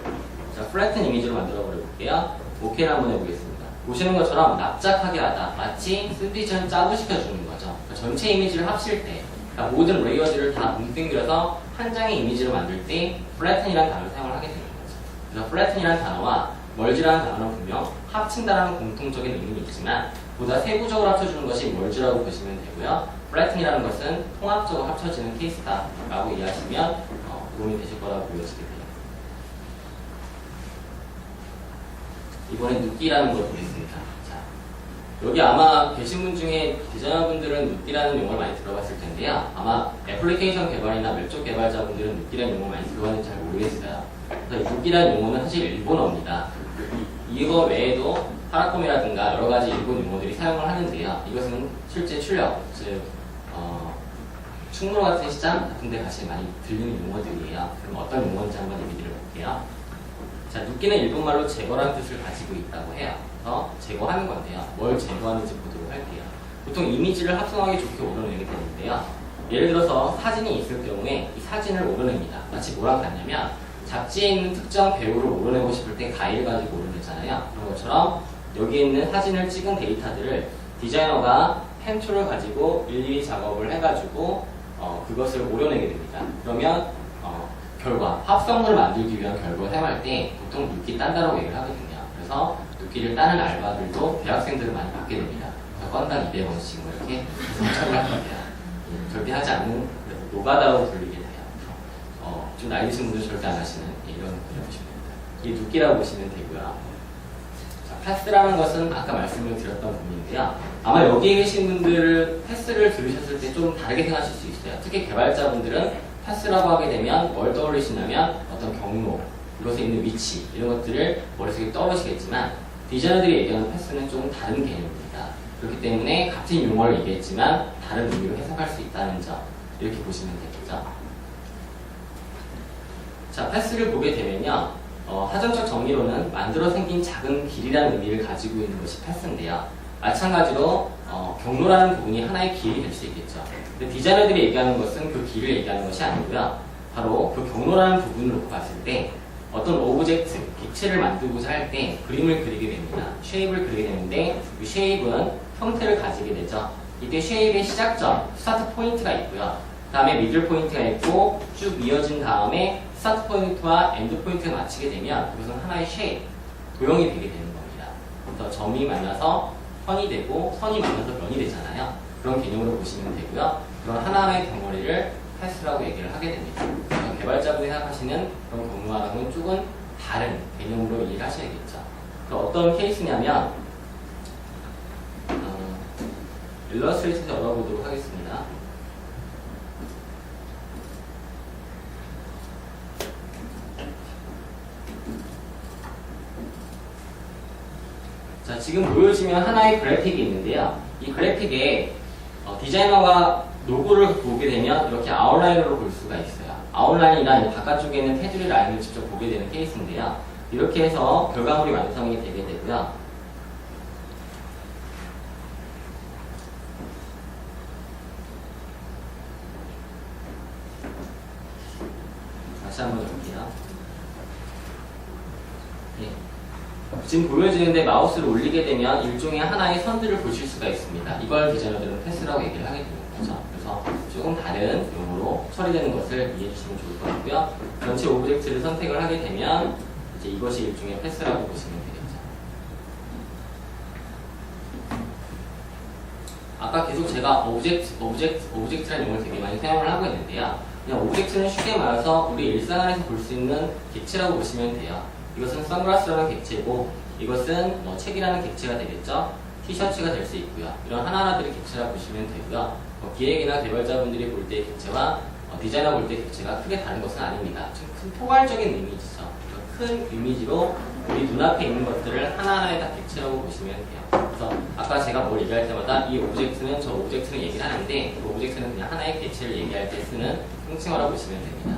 플래튼 이미지로 만들어 버려 볼게요. 오케이를 한번 해보겠습니다. 보시는 것처럼 납작하게 하다, 마치 3D처럼 짜부시켜 주는 거죠. 그러니까 전체 이미지를 합칠 때, 그러니까 모든 레이어들을 다 뭉뚱그려서 한 장의 이미지를 만들 때 플래튼이라는 단어를 사용을 하게 되는 거죠. 그래서 플래튼이라는 단어와 멀지라는 단어는 분명 합친다라는 공통적인 의미는 있지만 보다 세부적으로 합쳐주는 것이 멀지라고 보시면 되고요. 플래튼이라는 것은 통합적으로 합쳐지는 케이스다라고 이해하시면 도움이 되실 거라고 보여지게 돼요. 이번엔 눕기라는 걸 보겠습니다. 자, 여기 아마 계신 분 중에 디자이너분들은 눕기라는 용어를 많이 들어봤을 텐데요. 아마 애플리케이션 개발이나 웹쪽 개발자분들은 눕기라는 용어를 많이 들어봤는지 잘 모르겠어요. 그래서 이 눕기라는 용어는 사실 일본어입니다. 이거 외에도 파라콤이라든가 여러 가지 일본 용어들이 사용을 하는데요. 이것은 실제 출력, 즉 충무로 같은 시장 같은 데 가시면 많이 들리는 용어들이에요. 그럼 어떤 용어인지 한번 얘기 드려볼게요. 자, 눕기는 일본말로 제거라는 뜻을 가지고 있다고 해요. 그래서 제거하는 건데요. 뭘 제거하는지 보도록 할게요. 보통 이미지를 합성하기 좋게 오려내게 되는데요. 예를 들어서 사진이 있을 경우에 이 사진을 오려냅니다. 마치 뭐랑 같냐면 잡지에 있는 특정 배우를 오려내고 싶을 때 가위를 가지고 오려내잖아요. 그런 것처럼 여기 있는 사진을 찍은 데이터들을 디자이너가 펜툴을 가지고 일일이 작업을 해가지고 그것을 오려내게 됩니다. 그러면 결과, 합성물을 만들기 위한 결과를 사용할 때 보통 눕기 딴다라고 얘기를 하거든요. 그래서 눕기를 따는 알바들도 대학생들을 많이 받게 됩니다. 그래서 건당 200원씩 뭐 이렇게 선착을 합니다. 절대 하지 않는 노가다로 불리게 돼요. 좀 나이 드신 분들 절대 안 하시는 이런 거를 보시면 됩니다. 이게 눕기라고 보시면 되고요. 자, 패스라는 것은 아까 말씀을 드렸던 부분인데요. 아마 여기에 계신 분들은 패스를 들으셨을 때 좀 다르게 생각하실 수 있어요. 특히 개발자분들은 패스라고 하게 되면 뭘 떠올리시냐면 어떤 경로, 이것에 있는 위치 이런 것들을 머릿속에 떠오르시겠지만 디자이너들이 얘기하는 패스는 조금 다른 개념입니다. 그렇기 때문에 같은 용어를 얘기했지만 다른 의미로 해석할 수 있다는 점 이렇게 보시면 되겠죠. 자, 패스를 보게 되면요, 사전적 정의로는 만들어 생긴 작은 길이라는 의미를 가지고 있는 것이 패스인데요. 마찬가지로 경로라는 부분이 하나의 길이 될 수 있겠죠. 근데 디자이너들이 얘기하는 것은 그 길을 얘기하는 것이 아니고요. 바로 그 경로라는 부분을 놓고 봤을 때 어떤 오브젝트, 기체를 만들고자 할 때 그림을 그리게 됩니다. 쉐입을 그리게 되는데 이 쉐입은 형태를 가지게 되죠. 이때 쉐입의 시작점, 스타트 포인트가 있고요. 그 다음에 미들 포인트가 있고 쭉 이어진 다음에 스타트 포인트와 엔드 포인트가 맞추게 되면 그것은 하나의 쉐입, 도형이 되게 되는 겁니다. 그래서 점이 만나서 선이 되고 선이 만나서 면이 되잖아요. 그런 개념으로 보시면 되고요. 그런 하나의 덩어리를 패스라고 얘기를 하게 됩니다. 개발자분이 생각하시는 그런 경로와는 조금 다른 개념으로 이해를 하셔야겠죠. 어떤 케이스냐면 일러스트레이터에서 열어보도록 하겠습니다. 자, 지금 보여지면 하나의 그래픽이 있는데요. 이 그래픽에 디자이너가 로고를 보게 되면 이렇게 아웃라인으로 볼 수가 있어요. 아웃라인이나 바깥쪽에 있는 테두리 라인을 직접 보게 되는 케이스인데요. 이렇게 해서 결과물이 완성이 되게 되고요. 다시 한번 볼게요. 네. 지금 보여지는데 마우스를 올리게 되면 일종의 하나의 선들을 보실 수가 있습니다. 이걸 디자이너들은 패스라고 얘기를 하게 되는 거죠. 그래서 조금 다른 용어로 처리되는 것을 이해해 주시면 좋을 것 같고요. 전체 오브젝트를 선택을 하게 되면 이제 이것이 일종의 패스라고 보시면 되겠죠. 아까 계속 제가 오브젝트라는 용어를 되게 많이 사용을 하고 있는데요. 그냥 오브젝트는 쉽게 말해서 우리 일상 안에서 볼 수 있는 객체라고 보시면 돼요. 이것은 선글라스라는 객체고 이것은 뭐 책이라는 객체가 되겠죠. 티셔츠가 될 수 있고요. 이런 하나하나들이 객체라고 보시면 되고요. 기획이나 개발자분들이 볼 때의 객체와 디자이너 볼 때의 객체가 크게 다른 것은 아닙니다. 좀 큰 포괄적인 이미지죠. 큰 이미지로 우리 눈앞에 있는 것들을 하나하나에 다 객체라고 보시면 돼요. 그래서 아까 제가 뭘 얘기할 때마다 이 오브젝트는 저 오브젝트는 얘기를 하는데 그 오브젝트는 그냥 하나의 객체를 얘기할 때 쓰는 통칭어라고 보시면 됩니다.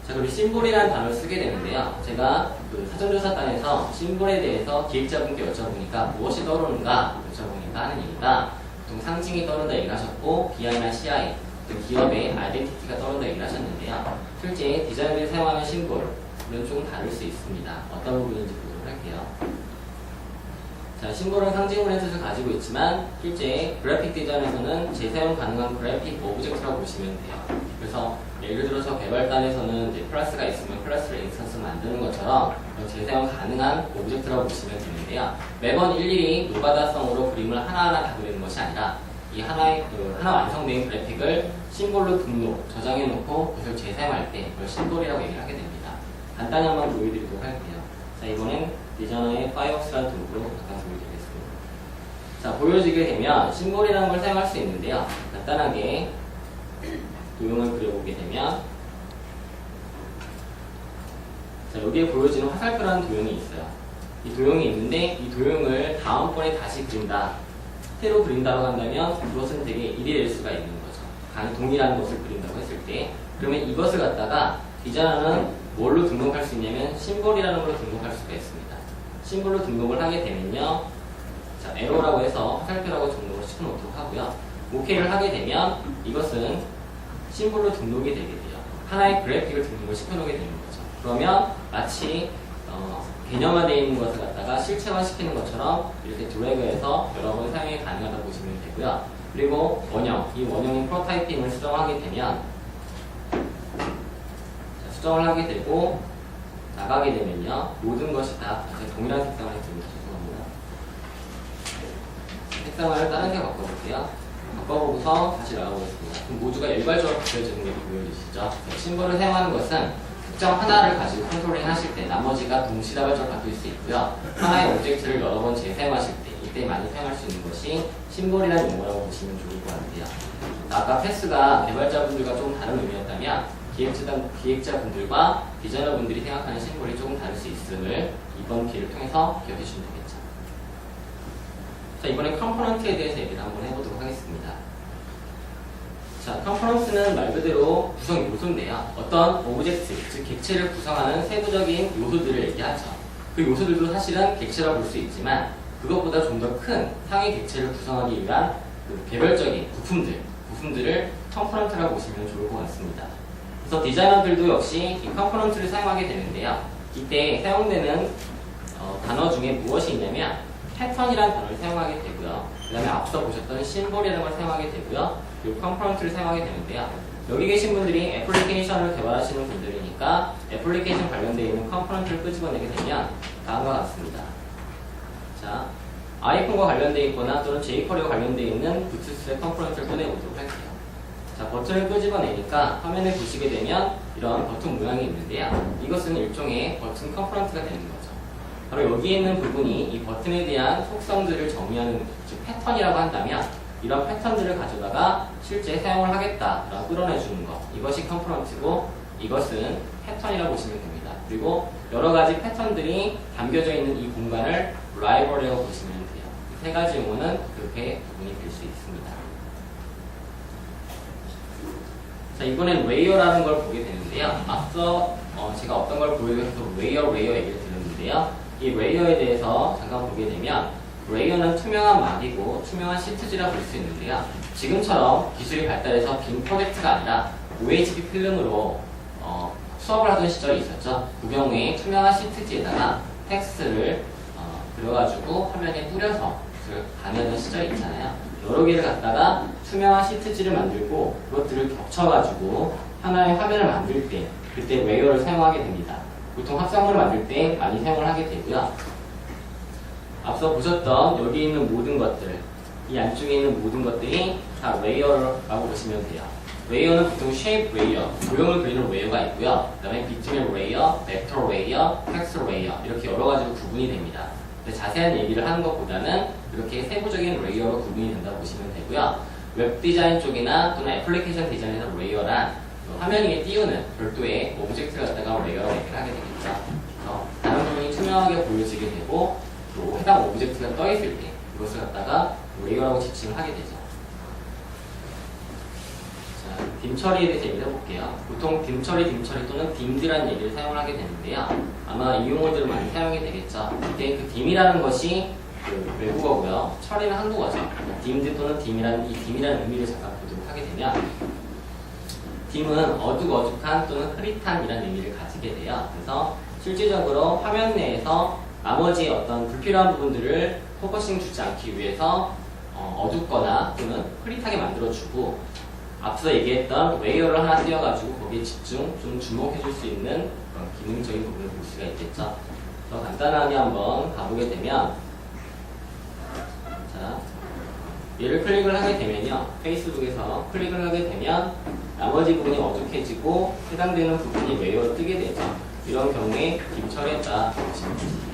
자, 그리고 심볼이라는 단어를 쓰게 되는데요. 제가 그 사전조사단에서 심볼에 대해서 기획자분께 여쭤보니까 무엇이 떠오르는가 여쭤보니까 하는 얘기가 보통 상징이 떠오른다 얘기를 하셨고 BI나 CI, 기업의 아이덴티티가 떠오른다 얘기를 하셨는데요. 실제 디자이너들이 사용하는 심볼은 조금 다를 수 있습니다. 어떤 부분인지 보도록 할게요. 자, 심볼은 상징물의 뜻을 가지고 있지만 실제 그래픽 디자인에서는 재사용 가능한 그래픽 오브젝트라고 보시면 돼요. 그래서 예를 들어서 개발단에서는 이제 클래스가 있으면 클래스를 인스턴스 만드는 것처럼 재사용 가능한 오브젝트라고 보시면 되는데요. 매번 일일이 노가다성으로 그림을 하나하나 다 그리는 것이 아니라 이 하나 완성된 그래픽을 심볼로 등록, 저장해 놓고 그것을 재사용할 때 그걸 심볼이라고 얘기를 하게 됩니다. 간단히 한번 보여드리도록 할게요. 자, 이번엔 디자이너의 파이어웍스라는 도구로 잠깐 보여드리겠습니다. 자, 보여지게 되면 심볼이라는 걸 사용할 수 있는데요. 간단하게 도형을 그려보게 되면 자, 여기에 보여지는 화살표라는 도형이 있어요. 이 도형이 있는데 이 도형을 다음번에 다시 그린다, 새로 그린다고 한다면 그것은 되게 일이 될 수가 있는 거죠. 동일한 것을 그린다고 했을 때 그러면 이것을 갖다가 디자이너는 뭘로 등록할 수 있냐면 심볼이라는 걸로 등록할 수가 있습니다. 심볼로 등록을 하게 되면요, 자, 에로라고 해서 화살표라고 등록을 시켜놓도록 하고요. OK를 하게 되면 이것은 심볼로 등록이 되게 돼요. 하나의 그래픽을 등록을 시켜놓게 되는 거죠. 그러면 마치 개념화되어 있는 것을 갖다가 실체화시키는 것처럼 이렇게 드래그해서 여러 번 사용이 가능하다고 보시면 되고요. 그리고 원형, 이 원형인 프로타이핑을 수정하게 되면 수정을 하게 되고 나가게 되면요, 모든 것이 다 동일한 색상을 했습니다. 죄송합니다. 색상을 다른 색 바꿔볼게요. 바꿔보고서 다시 나가보겠습니다. 그럼 모두가 일괄적으로 바뀌어지는 게 보여지시죠? 심볼을 사용하는 것은 특정 하나를 가지고 컨트롤링 하실 때 나머지가 동시다발적으로 바뀔 수 있고요. 하나의 오브젝트를 여러 번 재사용하실 때 이때 많이 사용할 수 있는 것이 심볼이라는 용어라고 보시면 좋을 것 같아요. 아까 패스가 개발자분들과 조금 다른 의미였다면 기획자분들과 디자이너분들이 생각하는 심볼이 조금 다를 수 있음을 이번 기회를 통해서 기억해 주시면 되겠죠. 자, 이번엔 컴포넌트에 대해서 얘기를 한번 해보도록 하겠습니다. 자, 컴포넌트는 말 그대로 구성 요소인데요. 어떤 오브젝트, 즉 객체를 구성하는 세부적인 요소들을 얘기하죠. 그 요소들도 사실은 객체라고 볼 수 있지만 그것보다 좀 더 큰 상위 객체를 구성하기 위한 그 개별적인 부품들을 컴포넌트라고 보시면 좋을 것 같습니다. 그래서 디자이너들도 역시 이 컴포넌트를 사용하게 되는데요. 이때 사용되는 단어 중에 무엇이 있냐면 패턴이라는 단어를 사용하게 되고요. 그 다음에 앞서 보셨던 심볼이라는 걸 사용하게 되고요. 그리고 컴포넌트를 사용하게 되는데요. 여기 계신 분들이 애플리케이션을 개발하시는 분들이니까 애플리케이션 관련되어 있는 컴포넌트를 끄집어내게 되면 다음과 같습니다. 자, 아이폰과 관련되어 있거나 또는 jQuery와 관련되어 있는 부트스트랩 컴포넌트를 꺼내보도록 할게요. 자, 버튼을 끄집어내니까 화면을 보시게 되면 이런 버튼 모양이 있는데요. 이것은 일종의 버튼 컴포넌트가 되는 거죠. 바로 여기에 있는 부분이 이 버튼에 대한 속성들을 정의하는, 즉 패턴이라고 한다면 이런 패턴들을 가져다가 실제 사용을 하겠다라고 끌어내주는 것, 이것이 컴포넌트고 이것은 패턴이라고 보시면 됩니다. 그리고 여러 가지 패턴들이 담겨져 있는 이 공간을 라이브러리라고 보시면 돼요. 이 세 가지 용어는 그렇게 구분이 될 수 있습니다. 자, 이번엔 레이어라는 걸 보게 되는데요. 앞서 제가 어떤 걸 보여드려서 레이어 얘기를 드렸는데요. 이 레이어에 대해서 잠깐 보게 되면 레이어는 투명한 막이고 투명한 시트지라 볼 수 있는데요. 지금처럼 기술이 발달해서 빔 프로젝트가 아니라 OHP 필름으로 수업을 하던 시절이 있었죠. 그 경우에 투명한 시트지에다가 텍스트를 그려가지고 화면에 뿌려서 강의하던 시절이 있잖아요. 여러 개를 갖다가 투명한 시트지를 만들고 그것들을 겹쳐가지고 하나의 화면을 만들 때 그때 웨이어를 사용하게 됩니다. 보통 합성물을 만들 때 많이 사용을 하게 되고요. 앞서 보셨던 여기 있는 모든 것들, 이 안쪽에 있는 모든 것들이 다 웨이어라고 보시면 돼요. 웨이어는 보통 쉐입 웨이어, 모형을 그리는 웨이어가 있고요. 그 다음에 비트맵 웨이어, 벡터 웨이어, 텍스트 웨이어 이렇게 여러 가지로 구분이 됩니다. 근데 자세한 얘기를 하는 것보다는 이렇게 세부적인 웨이어로 구분이 된다고 보시면 되고요. 웹 디자인 쪽이나 또는 애플리케이션 디자인에서 웨이어란 화면 위에 띄우는 별도의 오브젝트를 갖다가 웨이어라고 얘기를 하게 되겠죠. 그래서 다른 부분이 투명하게 보여지게 되고 또 해당 오브젝트가 떠 있을 때 그것을 갖다가 웨이어라고 지칭을 하게 되죠. 자, 딤 처리에 대해서 얘기를 해볼게요. 보통 딤 처리 또는 딤드라는 얘기를 사용을 하게 되는데요. 아마 이 용어들을 많이 사용이 되겠죠. 이때 그 딤이라는 것이 그 외국어고요. 처리는 한국어죠. 딤드 또는 딤이라는 이 딤이라는 의미를 잠깐 보도록 하게 되면 딤은 어둑어둑한 또는 흐릿한이라는 의미를 가지게 돼요. 그래서 실질적으로 화면 내에서 나머지 어떤 불필요한 부분들을 포커싱 주지 않기 위해서 어둡거나 또는 흐릿하게 만들어주고 앞서 얘기했던 웨이어를 하나 띄워가지고 거기에 좀 주목해줄 수 있는 그런 기능적인 부분을 볼 수가 있겠죠. 더 간단하게 한번 가보게 되면 자, 얘를 클릭을 하게 되면요. 페이스북에서 클릭을 하게 되면 나머지 부분이 어둑해지고 해당되는 부분이 웨이어로 뜨게 되죠. 이런 경우에 딤 처리했다 보시면 됩니다.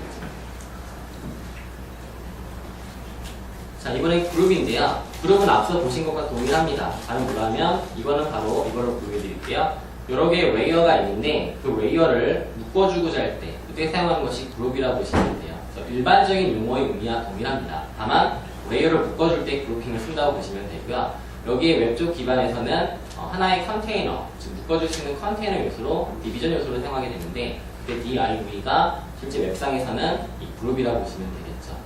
자, 이번엔 그룹인데요. 그룹은 앞서 보신 것과 동일합니다. 다른 뭐라면 이거는 바로 이걸로 보여드릴게요. 여러 개의 웨이어가 있는데 그 웨이어를 묶어주고자 할 때 그때 사용하는 것이 그룹이라고 보시면 돼요. 그래서 일반적인 용어의 의미와 동일합니다. 다만 웨이어를 묶어줄 때 그룹핑을 쓴다고 보시면 되고요. 여기에 웹쪽 기반에서는 하나의 컨테이너, 즉 묶어줄 수 있는 컨테이너 요소로 디비전 요소를 사용하게 되는데 그때 DIV가 실제 웹상에서는 이 그룹이라고 보시면 되겠죠.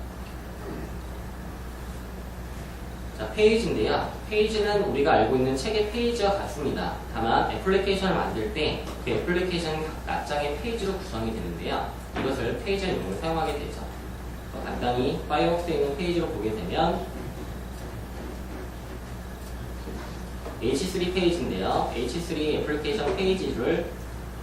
자, 페이지인데요. 페이지는 우리가 알고 있는 책의 페이지와 같습니다. 다만 애플리케이션을 만들 때 그 애플리케이션은 각 장의 페이지로 구성이 되는데요. 이것을 페이지라는 용어를 사용하게 되죠. 간단히 파이어폭스에 있는 페이지로 보게 되면 H3 페이지인데요. H3 애플리케이션 페이지를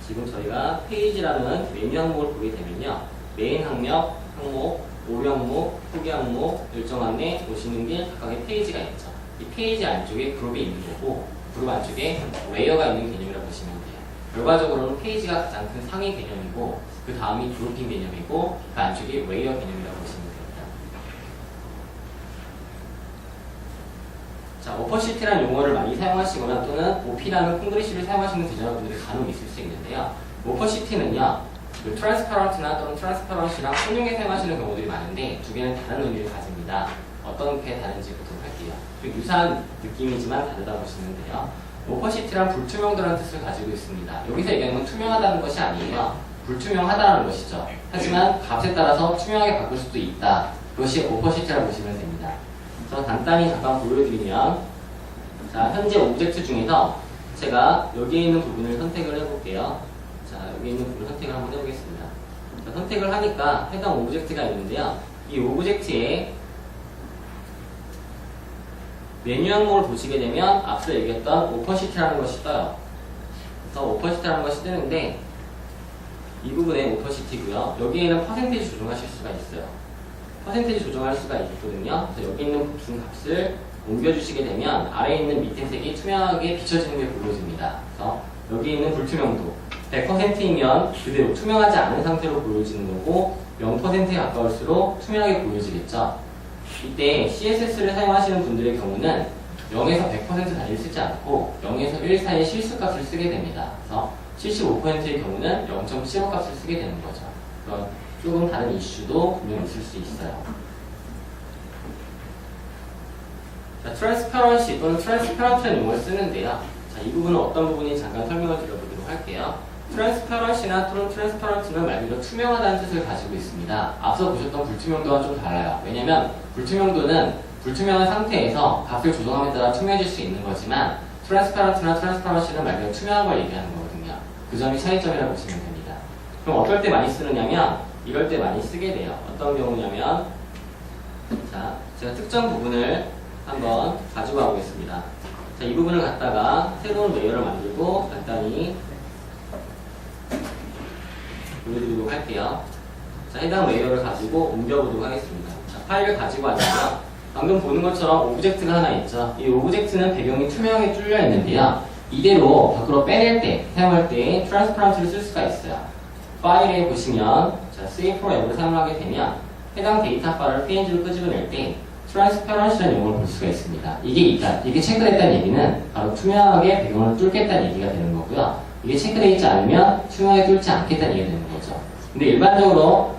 지금 저희가 페이지라는 메뉴 항목을 보게 되면요. 메인 항목, 오류 항목, 후기 항목, 일정 안내, 오시는 길 각각의 페이지가 있죠. 이 페이지 안쪽에 그룹이 있는 거고 그룹 안쪽에 웨이어가 있는 개념이라고 보시면 돼요. 결과적으로는 페이지가 가장 큰 상위 개념이고 그 다음이 그룹핑 개념이고 그 안쪽이 웨이어 개념이라고 보시면 됩니다. 자, 오퍼시티라는 용어를 많이 사용하시거나 또는 OP라는 콩그리시를 사용하시는 디자이너분들이 간혹 있을 수 있는데요. 오퍼시티는요, 그 트랜스퍼런트나 또는 트랜스퍼런시랑 혼용해 사용하시는 경우들이 많은데 두 개는 다른 의미를 가집니다. 어떤 게 다른지 보도록 할게요. 유사한 느낌이지만 다르다 보시면 돼요. 오퍼시티란 불투명도라는 뜻을 가지고 있습니다. 여기서 얘기하는 건 투명하다는 것이 아니에요. 불투명하다는 것이죠. 하지만 값에 따라서 투명하게 바꿀 수도 있다. 그것이 오퍼시티라고 보시면 됩니다. 그래서 간단히 잠깐 보여드리면 자, 현재 오브젝트 중에서 제가 여기에 있는 부분을 선택을 해볼게요. 자, 여기 있는 부분을 선택을 한번 해보겠습니다. 자, 선택을 하니까 해당 오브젝트가 있는데요. 이 오브젝트에 메뉴 항목을 보시게 되면 앞서 얘기했던 오퍼시티라는 것이 떠요. 그래서 오퍼시티라는 것이 뜨는데 이 부분에 오퍼시티고요. 여기에는 퍼센테이지 조정하실 수가 있어요. 퍼센테이지 조정할 수가 있거든요. 그래서 여기 있는 곱순 값을 옮겨주시게 되면 아래에 있는 밑에 색이 투명하게 비춰지는 게 보여집니다. 그래서 여기 있는 불투명도 100%이면 그대로 투명하지 않은 상태로 보여지는 거고 0%에 가까울수록 투명하게 보여지겠죠. 이때 CSS를 사용하시는 분들의 경우는 0에서 100% 단위를 쓰지 않고 0에서 1 사이의 실수값을 쓰게 됩니다. 그래서 75%의 경우는 0.75 값을 쓰게 되는 거죠. 그런 조금 다른 이슈도 분명히 있을 수 있어요. 자, 트랜스퍼런시 또는 트랜스퍼런트라는 용어를 쓰는데요. 자, 이 부분은 어떤 부분인지 잠깐 설명을 드려보도록 할게요. 트랜스퍼런시나 또는 트랜스퍼런트는 말 그대로 투명하다는 뜻을 가지고 있습니다. 앞서 보셨던 불투명도와 좀 달라요. 왜냐면 불투명도는 불투명한 상태에서 값을 조정함에 따라 투명해질 수 있는 거지만 트랜스퍼런트나 트랜스퍼런시는 말 그대로 투명한 걸 얘기하는 거거든요. 그 점이 차이점이라고 보시면 됩니다. 그럼 어떨 때 많이 쓰느냐면 이럴 때 많이 쓰게 돼요. 어떤 경우냐면 자, 제가 특정 부분을 한번 가지고 가보겠습니다. 자, 이 부분을 갖다가 새로운 레이어를 만들고 간단히 보여드리도록 할게요. 자, 해당 레이어를 가지고 옮겨보도록 하겠습니다. 자, 파일을 가지고 왔는데요. 방금 보는 것처럼 오브젝트가 하나 있죠. 이 오브젝트는 배경이 투명하게 뚫려 있는데요. 이대로 밖으로 빼낼 때, 사용할 때 트랜스퍼런트를 쓸 수가 있어요. 파일에 보시면 자, C4 앱을 사용하게 되면 해당 데이터 파일을 PNG로 끄집어낼 때 트랜스퍼런트라는 용어를 볼 수가 있습니다. 이게 체크됐다는 얘기는 바로 투명하게 배경을 뚫겠다는 얘기가 되는 거고요. 이게 체크되어 있지 않으면 투명하게 뚫지 않겠다는 얘기가 되는 거죠. 근데 일반적으로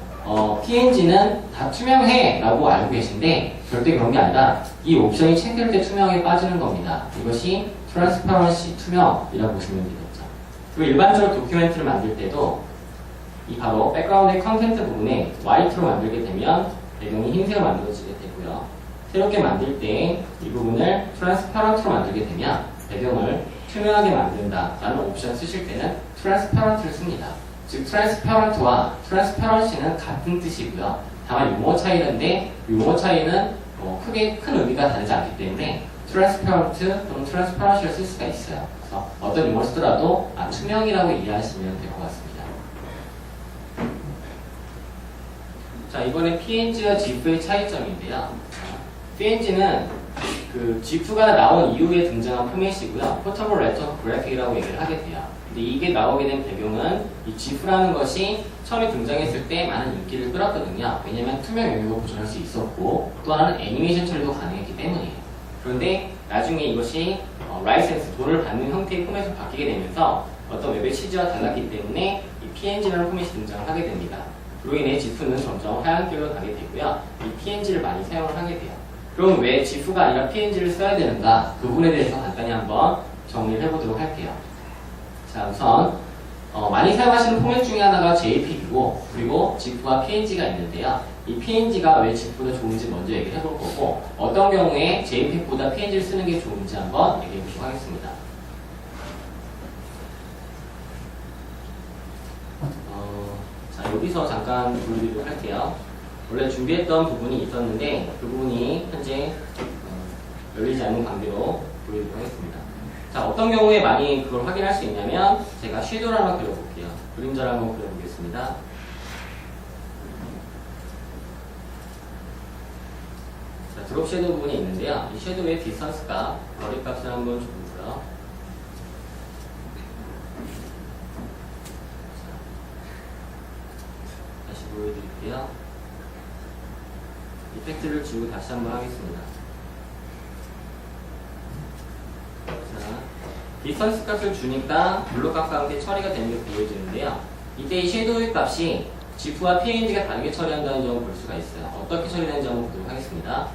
PNG는 다 투명해 라고 알고 계신데 절대 그런 게 아니라 이 옵션이 체크될 때 투명하게 빠지는 겁니다. 이것이 트랜스퍼런시 투명이라고 보시면 되겠죠. 그리고 일반적으로 도큐멘트를 만들 때도 이 바로 백그라운드의 컨텐트 부분에 화이트로 만들게 되면 배경이 흰색으로 만들어지게 되고요. 새롭게 만들 때 이 부분을 트랜스퍼런트로 만들게 되면 배경을 투명하게 만든다라는 옵션 쓰실 때는 트랜스퍼런트를 씁니다. 즉 트랜스퍼런트와 트랜스퍼런시는 같은 뜻이고요. 다만 용어 차이인데 용어 차이는 크게 큰 의미가 다르지 않기 때문에 트랜스퍼런트 또는 트랜스퍼런시를 쓸 수가 있어요. 그래서 어떤 용어를 쓰더라도 투명이라고 이해하시면 될 것 같습니다. 자, 이번에 PNG와 GIF의 차이점인데요. PNG는 그 GIF가 나온 이후에 등장한 포맷이고요. 포터블 레터 그래픽이라고 얘기를 하게 돼요. 근데 이게 나오게 된 배경은 이 GIF라는 것이 처음에 등장했을 때 많은 인기를 끌었거든요. 왜냐면 투명 영역을 보존할 수 있었고 또 하나는 애니메이션 처리도 가능했기 때문이에요. 그런데 나중에 이것이 라이센스, 돈을 받는 형태의 포맷으로 바뀌게 되면서 어떤 웹의 취지와 달랐기 때문에 이 PNG라는 포맷이 등장을 하게 됩니다. 그로 인해 GIF는 점점 하향길로 가게 되고요. 이 PNG를 많이 사용을 하게 돼요. 그럼 왜 GIF가 아니라 PNG를 써야 되는가? 그 부분에 대해서 간단히 한번 정리를 해보도록 할게요. 자, 우선 많이 사용하시는 포맷 중에 하나가 JPEG이고 그리고 GIF와 PNG가 있는데요. 이 PNG가 왜 GIF보다 좋은지 먼저 얘기를 해볼 거고 어떤 경우에 JPEG보다 PNG를 쓰는 게 좋은지 한번 얘기해 보도록 하겠습니다. 자, 여기서 잠깐 보여드리도록 할게요. 원래 준비했던 부분이 있었는데 그 부분이 현재 열리지 않는 관계로 보여드리도록 하겠습니다. 자, 어떤 경우에 많이 그걸 확인할 수 있냐면 제가 섀도우를 한번 그려볼게요. 그림자를 한번 그려보겠습니다. 자, 드롭 섀도우 부분이 있는데요. 이 섀도우의 디스턴스가 거리값을 한번 줘보고요. 다시 보여드릴게요. 이펙트를 주고 다시 한번 하겠습니다. 디스턴스 값을 주니까 블록 값과 함께 처리가 되는 게 보여지는데요. 이때 이 섀도우의 값이 GIF와 PNG가 다르게 처리한다는 점을 볼 수가 있어요. 어떻게 처리되는지 한번 보도록 하겠습니다.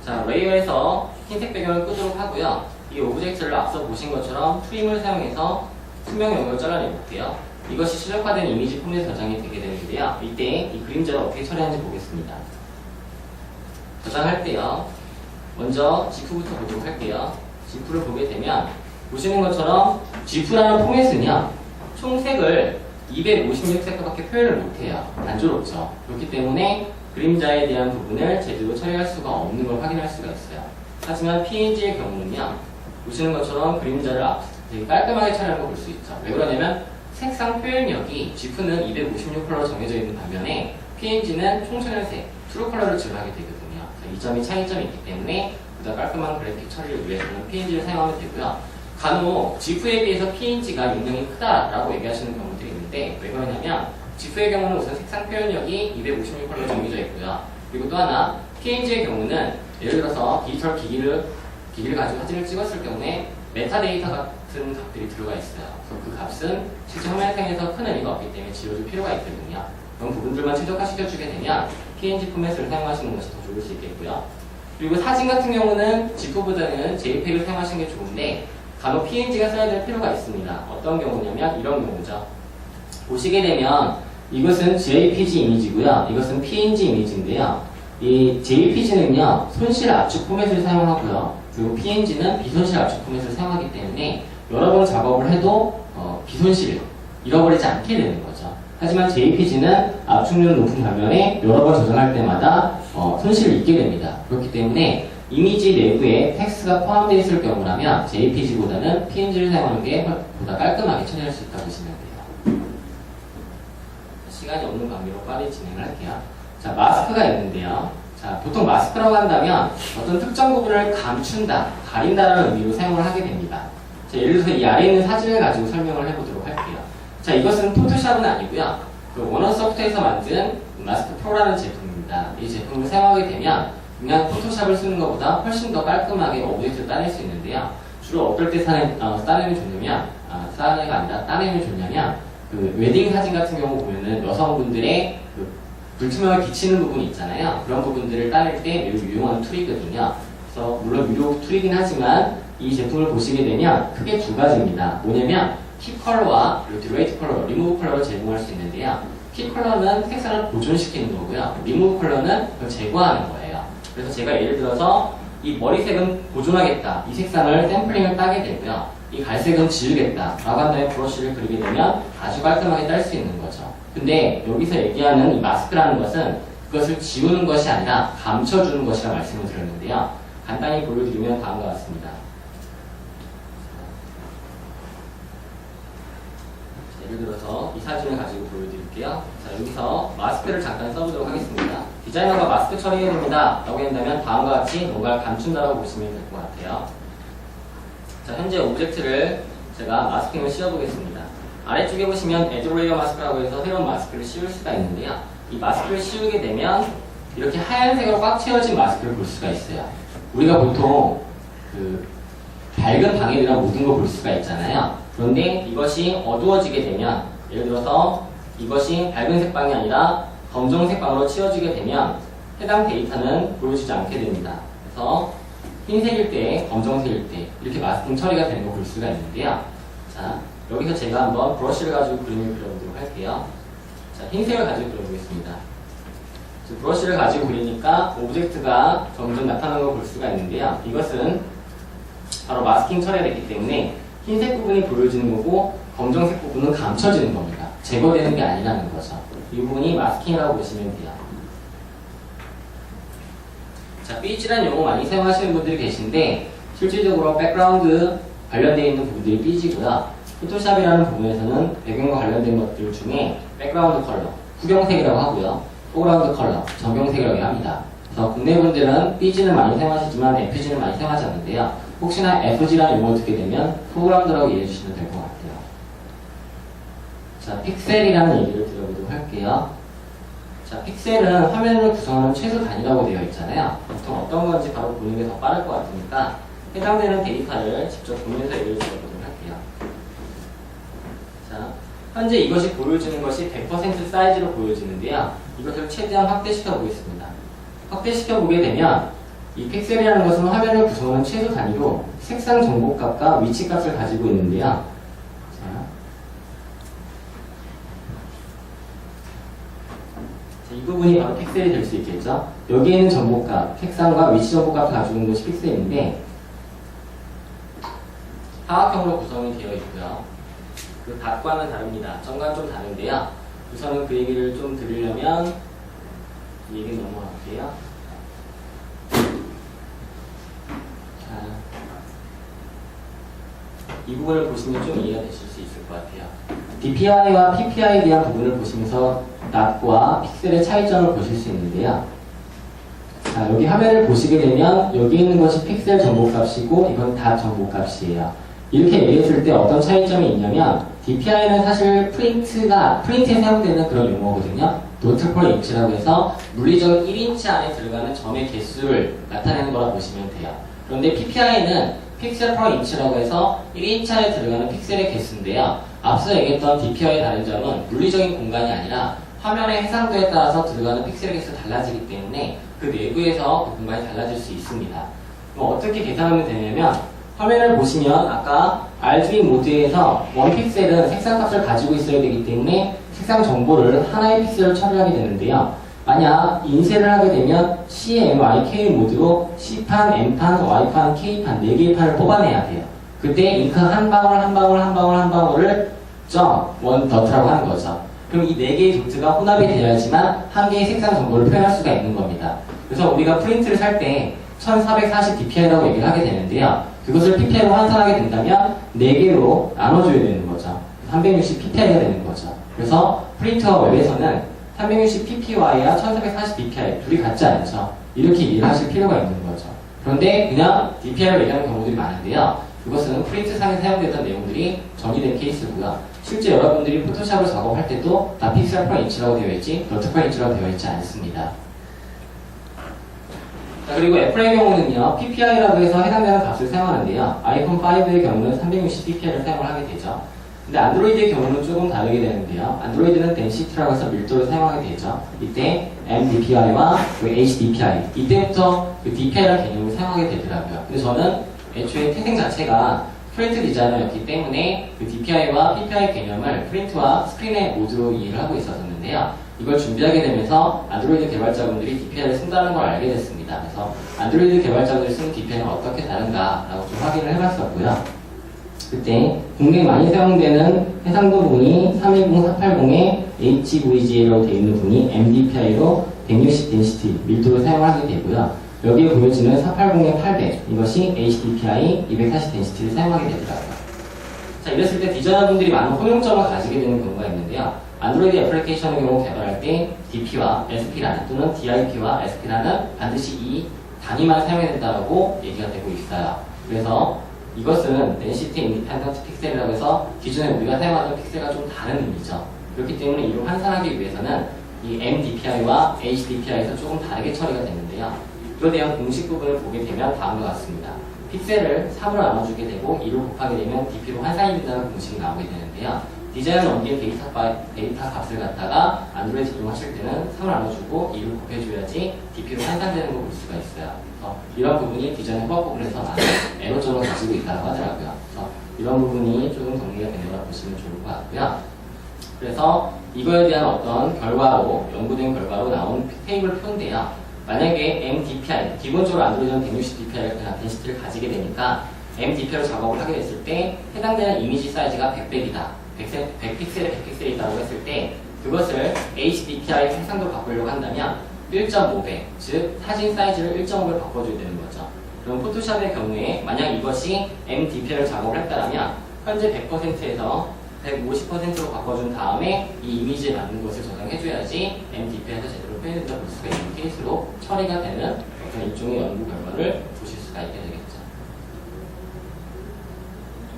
자, 레이어에서 흰색 배경을 끄도록 하고요. 이 오브젝트를 앞서 보신 것처럼 트림을 사용해서 투명 영역을 잘라내볼게요. 이것이 최적화된 이미지 포맷에 저장이 되게 되는데요. 이때 이 그림자를 어떻게 처리하는지 보겠습니다. 저장할 때요. 먼저 GIF부터 보도록 할게요. GIF를 보게 되면 보시는 것처럼 GIF라는 포맷은요. 총 색을 256색깔밖에 표현을 못해요. 단조롭죠. 그렇기 때문에 그림자에 대한 부분을 제대로 처리할 수가 없는 걸 확인할 수가 있어요. 하지만 PNG의 경우는요. 보시는 것처럼 그림자를 되게 깔끔하게 처리하는 걸 볼 수 있죠. 왜 그러냐면 색상 표현력이 GIF는 256컬러로 정해져 있는 반면에 PNG는 총천연색, 트루 컬러를 지원하게 되거든요. 이 점이 차이점이 있기 때문에 보다 깔끔한 그래픽 처리를 위해서는 PNG를 사용하면 되고요. 간혹 GIF에 비해서 PNG가 용량이 크다라고 얘기하시는 경우들이 있는데 왜 그러냐면 GIF의 경우는 우선 색상 표현력이 256컬러로 정해져 있고요. 그리고 또 하나 PNG의 경우는 예를 들어서 디지털 기기를 가지고 사진을 찍었을 경우에 메타데이터 같은 값들이 들어가 있어요. 그래서 그 값은 실제 화면 상에서 큰 의미가 없기 때문에 지워줄 필요가 있거든요. 그런 부분들만 최적화시켜주게 되면 PNG 포맷을 사용하시는 것이 더 좋을 수 있겠고요. 그리고 사진 같은 경우는 GIF보다는 JPEG을 사용하시는 게 좋은데 간혹 PNG가 써야 될 필요가 있습니다. 어떤 경우냐면 이런 경우죠. 보시게 되면 이것은 JPG 이미지고요. 이것은 PNG 이미지인데요. 이 JPG는요. 손실 압축 포맷을 사용하고요. 그리고 PNG는 비손실 압축 포맷을 사용하기 때문에 여러 번 작업을 해도 비손실, 잃어버리지 않게 되는 거죠. 하지만 JPG는 압축률 높은 반면에 여러 번 저장할 때마다 손실을 입게 됩니다. 그렇기 때문에 이미지 내부에 텍스트가 포함되어 있을 경우라면 JPG보다는 PNG를 사용하는 게 보다 깔끔하게 처리할 수 있다고 보시면 돼요. 시간이 없는 관계로 빠르게 진행을 할게요. 자, 마스크가 있는데요. 자, 보통 마스크라고 한다면 어떤 특정 부분을 감춘다, 가린다라는 의미로 사용을 하게 됩니다. 자, 예를 들어서 이 아래에 있는 사진을 가지고 설명을 해보도록 할게요. 자, 이것은 포토샵은 아니고요. 그 원어소프트에서 만든 마스크 프로라는 제품입니다. 이 제품을 사용하게 되면 그냥 포토샵을 쓰는 것보다 훨씬 더 깔끔하게 오브젝트를 따낼 수 있는데요. 주로 어떨 때 따내면 좋냐면, 따내가 아니라 따내면 좋냐면, 그 웨딩 사진 같은 경우 보면은 여성분들의 그 불투명을 비치는 부분이 있잖아요. 그런 부분들을 따낼 때 매우 유용한 툴이거든요. 그래서 물론 유료 툴이긴 하지만 이 제품을 보시게 되면 크게 두 가지입니다. 뭐냐면 키 컬러와 그리고 듀레이트 컬러, 리무브 컬러를 제공할 수 있는데요. 키 컬러는 색상을 보존시키는 거고요. 리무브 컬러는 그걸 제거하는 거예요. 그래서 제가 예를 들어서 이 머리색은 보존하겠다. 이 색상을 샘플링을 따게 되고요. 이 갈색은 지우겠다. 라고 한 다음에 브러쉬를 그리게 되면 아주 깔끔하게 딸 수 있는 거죠. 근데 여기서 얘기하는 이 마스크라는 것은 그것을 지우는 것이 아니라 감춰주는 것이라 말씀을 드렸는데요. 간단히 보여드리면 다음과 같습니다. 예를 들어서 이 사진을 가지고 보여드릴게요. 자, 여기서 마스크를 잠깐 써보도록 하겠습니다. 디자이너가 마스크 처리해야 됩니다. 라고 한다면 다음과 같이 뭔가를 감춘다라고 보시면 될 것 같아요. 자, 현재 오브젝트를 제가 마스킹을 씌워보겠습니다. 아래쪽에 보시면 에드로이어 마스크라고 해서 새로운 마스크를 씌울 수가 있는데요. 이 마스크를 씌우게 되면 이렇게 하얀색으로 꽉 채워진 마스크를 볼 수가 있어요. 우리가 보통 그 밝은 방에들이랑 모든 걸 볼 수가 있잖아요. 그런데 이것이 어두워지게 되면, 예를 들어서 이것이 밝은색 방이 아니라 검정색 방으로 치워지게 되면 해당 데이터는 보여지지 않게 됩니다. 그래서 흰색일 때, 검정색일 때 이렇게 마스킹 처리가 되는 거 볼 수가 있는데요. 자, 여기서 제가 한번 브러쉬를 가지고 그림을 그려보도록 할게요. 자, 흰색을 가지고 그려보겠습니다. 브러쉬를 가지고 그리니까 오브젝트가 점점 나타나는 걸 볼 수가 있는데요. 이것은 바로 마스킹 처리가 됐기 때문에 흰색 부분이 보여지는 거고 검정색 부분은 감춰지는 겁니다. 제거되는 게 아니라는 거죠. 이 부분이 마스킹이라고 보시면 돼요. 자, 삐지라는 용어 많이 사용하시는 분들이 계신데 실질적으로 백그라운드 관련되어 있는 부분들이 삐지고요. 포토샵이라는 부분에서는 배경과 관련된 것들 중에 백그라운드 컬러, 후경색이라고 하고요. 포그라운드 컬러, 정경색이라고 합니다. 그래서 국내 분들은 삐지는 많이 사용하시지만 FG는 많이 사용하지 않는데요. 혹시나 FG라는 용어 듣게 되면 포그라운드라고 이해해 주시면 될 것 같아요. 자, 픽셀이라는 얘기를 들어보도록 할게요. 자, 픽셀은 화면을 구성하는 최소 단위라고 되어 있잖아요. 보통 어떤 건지 바로 보는 게 더 빠를 것 같으니까 해당되는 데이터를 직접 보면서 얘기를 들어보도록 할게요. 자, 현재 이것이 보여지는 것이 100% 사이즈로 보여지는데요. 이것을 최대한 확대시켜 보겠습니다. 확대시켜 보게 되면 이 픽셀이라는 것은 화면을 구성하는 최소 단위로 색상 정보값과 위치값을 가지고 있는데요. 이 부분이 바로 픽셀이 될 수 있겠죠. 여기에 있는 정보값, 색상과 위치 정보값을 가지고 있는 것이 픽셀인데 사각형으로 구성이 되어 있고요. 그 닷과는 다릅니다. 점과는 좀 다른데요. 우선은 그 얘기를 좀 드리려면 이 얘기는 넘어갈게요. 자, 이 부분을 보시면 좀 이해가 되실 수 있을 것 같아요. DPI와 PPI에 대한 부분을 보시면서 닷과 픽셀의 차이점을 보실 수 있는데요. 자, 여기 화면을 보시게 되면 여기 있는 것이 픽셀 정보값이고 이건 닷 정보값이에요. 이렇게 얘기했을 때 어떤 차이점이 있냐면 DPI는 사실 프린트에 사용되는 그런 용어거든요. Dot per inch라고 해서 물리적인 1인치 안에 들어가는 점의 개수를 나타내는 거라 보시면 돼요. 그런데 PPI는 픽셀 per inch라고 해서 1인치 안에 들어가는 픽셀의 개수인데요. 앞서 얘기했던 DPI의 다른 점은 물리적인 공간이 아니라 화면의 해상도에 따라서 들어가는 픽셀의 개수가 달라지기 때문에 그 내부에서 그 공간이 달라질 수 있습니다. 그럼 어떻게 계산하면 되냐면 화면을 보시면 아까 RGB 모드에서 원 픽셀은 색상 값을 가지고 있어야 되기 때문에 색상 정보를 하나의 픽셀로 처리하게 되는데요. 만약 인쇄를 하게 되면 CMYK 모드로 C판, M판, Y판, K판 4개의 판을 뽑아내야 돼요. 그때 잉크 한 방울을 원 더트라고 하는 거죠. 그럼 이 4개의 도트가 혼합이 되어야지만 한 개의 색상 정보를 표현할 수가 있는 겁니다. 그래서 우리가 프린트를 살 때 1440 dpi라고 얘기를 하게 되는데요. 그것을 pp이로 환산하게 된다면 4개로 나눠줘야 되는 거죠. 360 pp이가 되는 거죠. 그래서 프린트와 웹에서는 360 ppy와 1440 dpi 둘이 같지 않죠. 이렇게 이해를 하실 필요가 있는 거죠. 그런데 그냥 dpi로 얘기하는 경우들이 많은데요. 그것은 프린트상에 사용되던 내용들이 정의된 케이스고요. 실제 여러분들이 포토샵으로 작업할 때도 다 픽셀 per inch라고 되어 있지 dot per inch라고 되어 있지 않습니다. 자, 그리고 애플의 경우는요, PPI라고 해서 해당되는 값을 사용하는데요. 아이폰 5의 경우는 360 PPI를 사용을 하게 되죠. 근데 안드로이드의 경우는 조금 다르게 되는데요. 안드로이드는 density라고 해서 밀도를 사용하게 되죠. 이때 MDPI와 HDPI, 이때부터 그 DPI라는 개념을 사용하게 되더라고요. 근데 저는 애초에 태생 자체가 프린트 디자이너였기 때문에 그 DPI와 PPI 개념을 프린트와 스크린의 모두로 이해를 하고 있었는데요. 이걸 준비하게 되면서 안드로이드 개발자분들이 DPI를 쓴다는 걸 알게 됐습니다. 그래서 안드로이드 개발자분들이 쓰는 DPI는 어떻게 다른가라고 좀 확인을 해봤었고요. 그때 국내에 많이 사용되는 해상도 부분이 310, 480에 HVGA라고 되어 있는 부분이 MDPI로 160 density 밀도를 사용하게 되고요. 여기에 보여지는 480에 800 이것이 HDPI 240 density를 사용하게 되더라고요. 자, 이랬을 때 디자이너분들이 많은 혼용점을 가지게 되는 경우가 있는데요. 안드로이드 애플리케이션의 경우 개발할 때 DP와 SP라는 또는 DIP와 SP라는 반드시 이 단위만 사용해야 된다고 얘기가 되고 있어요. 그래서 이것은 density independent 픽셀이라고 해서 기존에 우리가 사용하던 픽셀과 좀 다른 의미죠. 그렇기 때문에 이를 환산하기 위해서는 이 MDPI와 HDPI에서 조금 다르게 처리가 되는데요. 이에 대한 공식 부분을 보게 되면 다음과 같습니다. 픽셀을 3으로 나눠주게 되고 2로 곱하게 되면 DP로 환산이 된다는 공식이 나오게 되는데요. 디자인은 옮긴 데이터 값을 갖다가 안드로이드 적용하실 때는 3을 나눠주고 2로 곱해줘야지 DP로 환산되는 걸 볼 수가 있어요. 그래서 이런 부분이 디자인 협업 부분에서 많은 에러점을 가지고 있다고 하더라고요. 그래서 이런 부분이 조금 정리가 되는 거라 보시면 좋을 것 같고요. 그래서 이거에 대한 어떤 결과로, 연구된 결과로 나온 테이블 표인데요. 만약에 MDPI, 기본적으로 안드로이드는 160 dpi를 그냥 덴시티를 가지게 되니까 MDPI로 작업을 하게 됐을 때 해당되는 이미지 사이즈가 100백이다. 100픽셀에 100픽셀이 있다고 했을 때 그것을 HDPI 해상도로 바꾸려고 한다면 1.5배, 즉 사진 사이즈를 1.5배 바꿔줘야 되는 거죠. 그럼 포토샵의 경우에 만약 이것이 MDPI를 작업을 했다면 현재 100%에서 150%로 바꿔준 다음에 이 이미지에 맞는 것을 저장해줘야지 MDPI에서 제대로 표현해서 볼 수가 있는 케이스로 처리가 되는 어떤 일종의 연구 결과를 보실 수가 있게 되겠죠.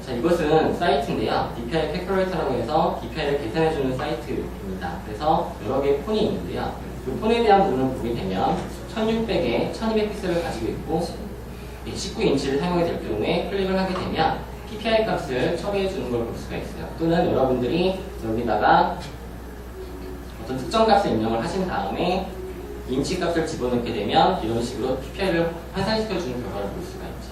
자, 이것은 사이트인데요. DPI 캘큘레이터라고 해서 DPI를 계산해주는 사이트입니다. 그래서 여러 개의 폰이 있는데요. 그 폰에 대한 부분을 보게 되면 1600에 1200 픽셀을 가지고 있고 19인치를 사용하게 될 경우에 클릭을 하게 되면 PPI 값을 처리해주는 걸 볼 수가 있어요. 또는 여러분들이 여기다가 어떤 특정 값을 입력을 하신 다음에 인치 값을 집어넣게 되면 이런 식으로 PPI를 환산시켜주는 결과를 볼 수가 있죠.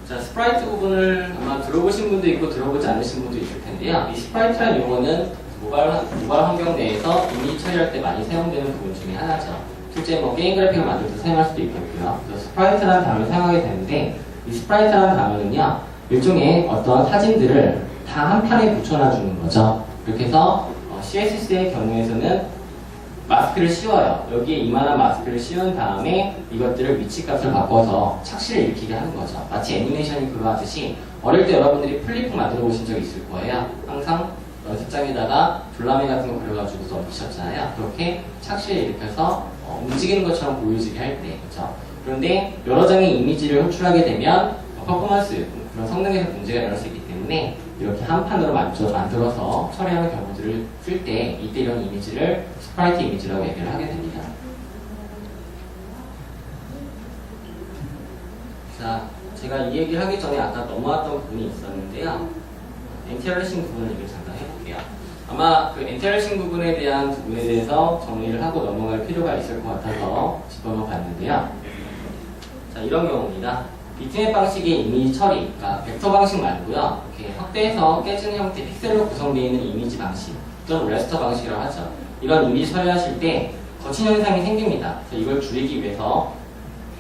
자, 스프라이트 부분을 아마 들어보신 분도 있고 들어보지 않으신 분도 있을 텐데요. 이 스프라이트라는 용어는 모바일 환경 내에서 이미지 처리할 때 많이 사용되는 부분 중에 하나죠. 실제 뭐 게임 그래픽을 만들 때 사용할 수도 있겠고요. 그래서 스프라이트라는 단어를 사용하게 되는데 이 스프라이트라는 단어는요. 일종의 어떤 사진들을 다 한 판에 붙여놔주는 거죠. 그렇게 해서 CSS의 경우에서는 마스크를 씌워요. 여기에 이만한 마스크를 씌운 다음에 이것들을 위치값을 바꿔서 착시를 일으키게 하는 거죠. 마치 애니메이션이 그러하듯이 어릴 때 여러분들이 플리프 만들어 보신 적 있을 거예요. 항상 연습장에다가 졸라매 같은 거 그려가지고서 얹히셨잖아요. 그렇게 착시를 일으켜서 움직이는 것처럼 보여지게 할 때, 그렇죠? 그런데 여러 장의 이미지를 호출하게 되면 퍼포먼스, 그런 성능에서 문제가 일어날 수 있기 때문에 이렇게 한 판으로 만들어서 처리하는 경우들을 쓸 때 이때 이런 이미지를 스프라이트 이미지라고 얘기를 하게 됩니다. 자, 제가 이 얘기를 하기 전에 아까 넘어왔던 부분이 있었는데요. 엔티얼레싱 부분을 얘기를 잠깐 해볼게요. 아마 그 엔티얼레싱 부분에 대한 부분에 대해서 정리를 하고 넘어갈 필요가 있을 것 같아서 집어넣어 봤는데요. 자, 이런 경우입니다. 비트맵 방식의 이미지 처리, 그러니까 벡터 방식 말고요. 이렇게 확대해서 깨지는 형태 픽셀로 구성되어 있는 이미지 방식, 또는 레스터 방식이라고 하죠. 이런 이미지 처리하실 때 거친 현상이 생깁니다. 그래서 이걸 줄이기 위해서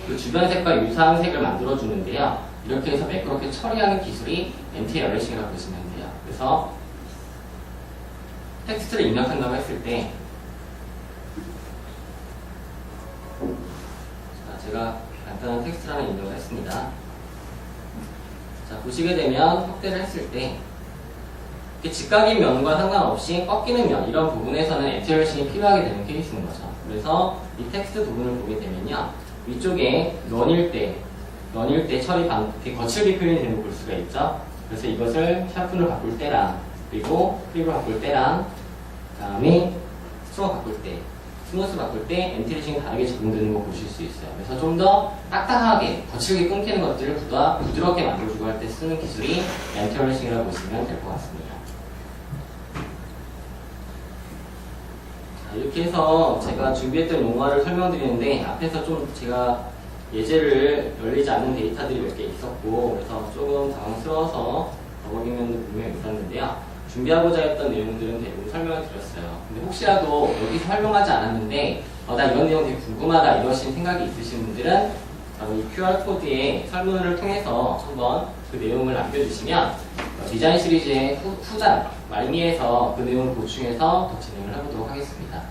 그 주변 색과 유사한 색을 만들어 주는데요. 이렇게 해서 매끄럽게 처리하는 기술이 엔티얼레싱이라고 보시면 돼요. 그래서 텍스트를 입력한다고 했을 때 제가 간단한 텍스트를 하나 입력을 했습니다. 자, 보시게 되면 확대를 했을 때 이렇게 직각인 면과 상관없이 꺾이는 면 이런 부분에서는 엔티얼싱이 필요하게 되는 케이스인 거죠. 그래서 이 텍스트 부분을 보게 되면요, 위쪽에 런일 때 처리 이렇게 거칠게 표현이 되는 걸 볼 수가 있죠. 그래서 이것을 샤프를 바꿀 때랑 그리고 크립을 바꿀 때랑 그다음에 스트로크 바꿀 때, 스무스 바꿀 때 엔티얼싱이 다르게 적용되는 거 보실 수 있어요. 그래서 좀 더 딱딱하게 거칠게 끊기는 것들을 보다 부드럽게 만들어주고 할 때 쓰는 기술이 엔티얼싱이라고 보시면 될 것 같습니다. 자, 이렇게 해서 제가 준비했던 용어를 설명드리는데 앞에서 좀 제가 예제를 열리지 않는 데이터들이 몇 개 있었고 그래서 조금 당황스러워서 버벅이면도 분명히 있었는데요. 준비하고자 했던 내용들은 대부분 설명을 드렸어요. 근데 혹시라도 여기서 설명하지 않았는데 나 이런 내용 되게 궁금하다 이러신 생각이 있으신 분들은 이 QR코드의 설문을 통해서 한번 그 내용을 남겨주시면 디자인 시리즈의 후장 말미에서 그 내용을 보충해서 더 진행을 해보도록 하겠습니다.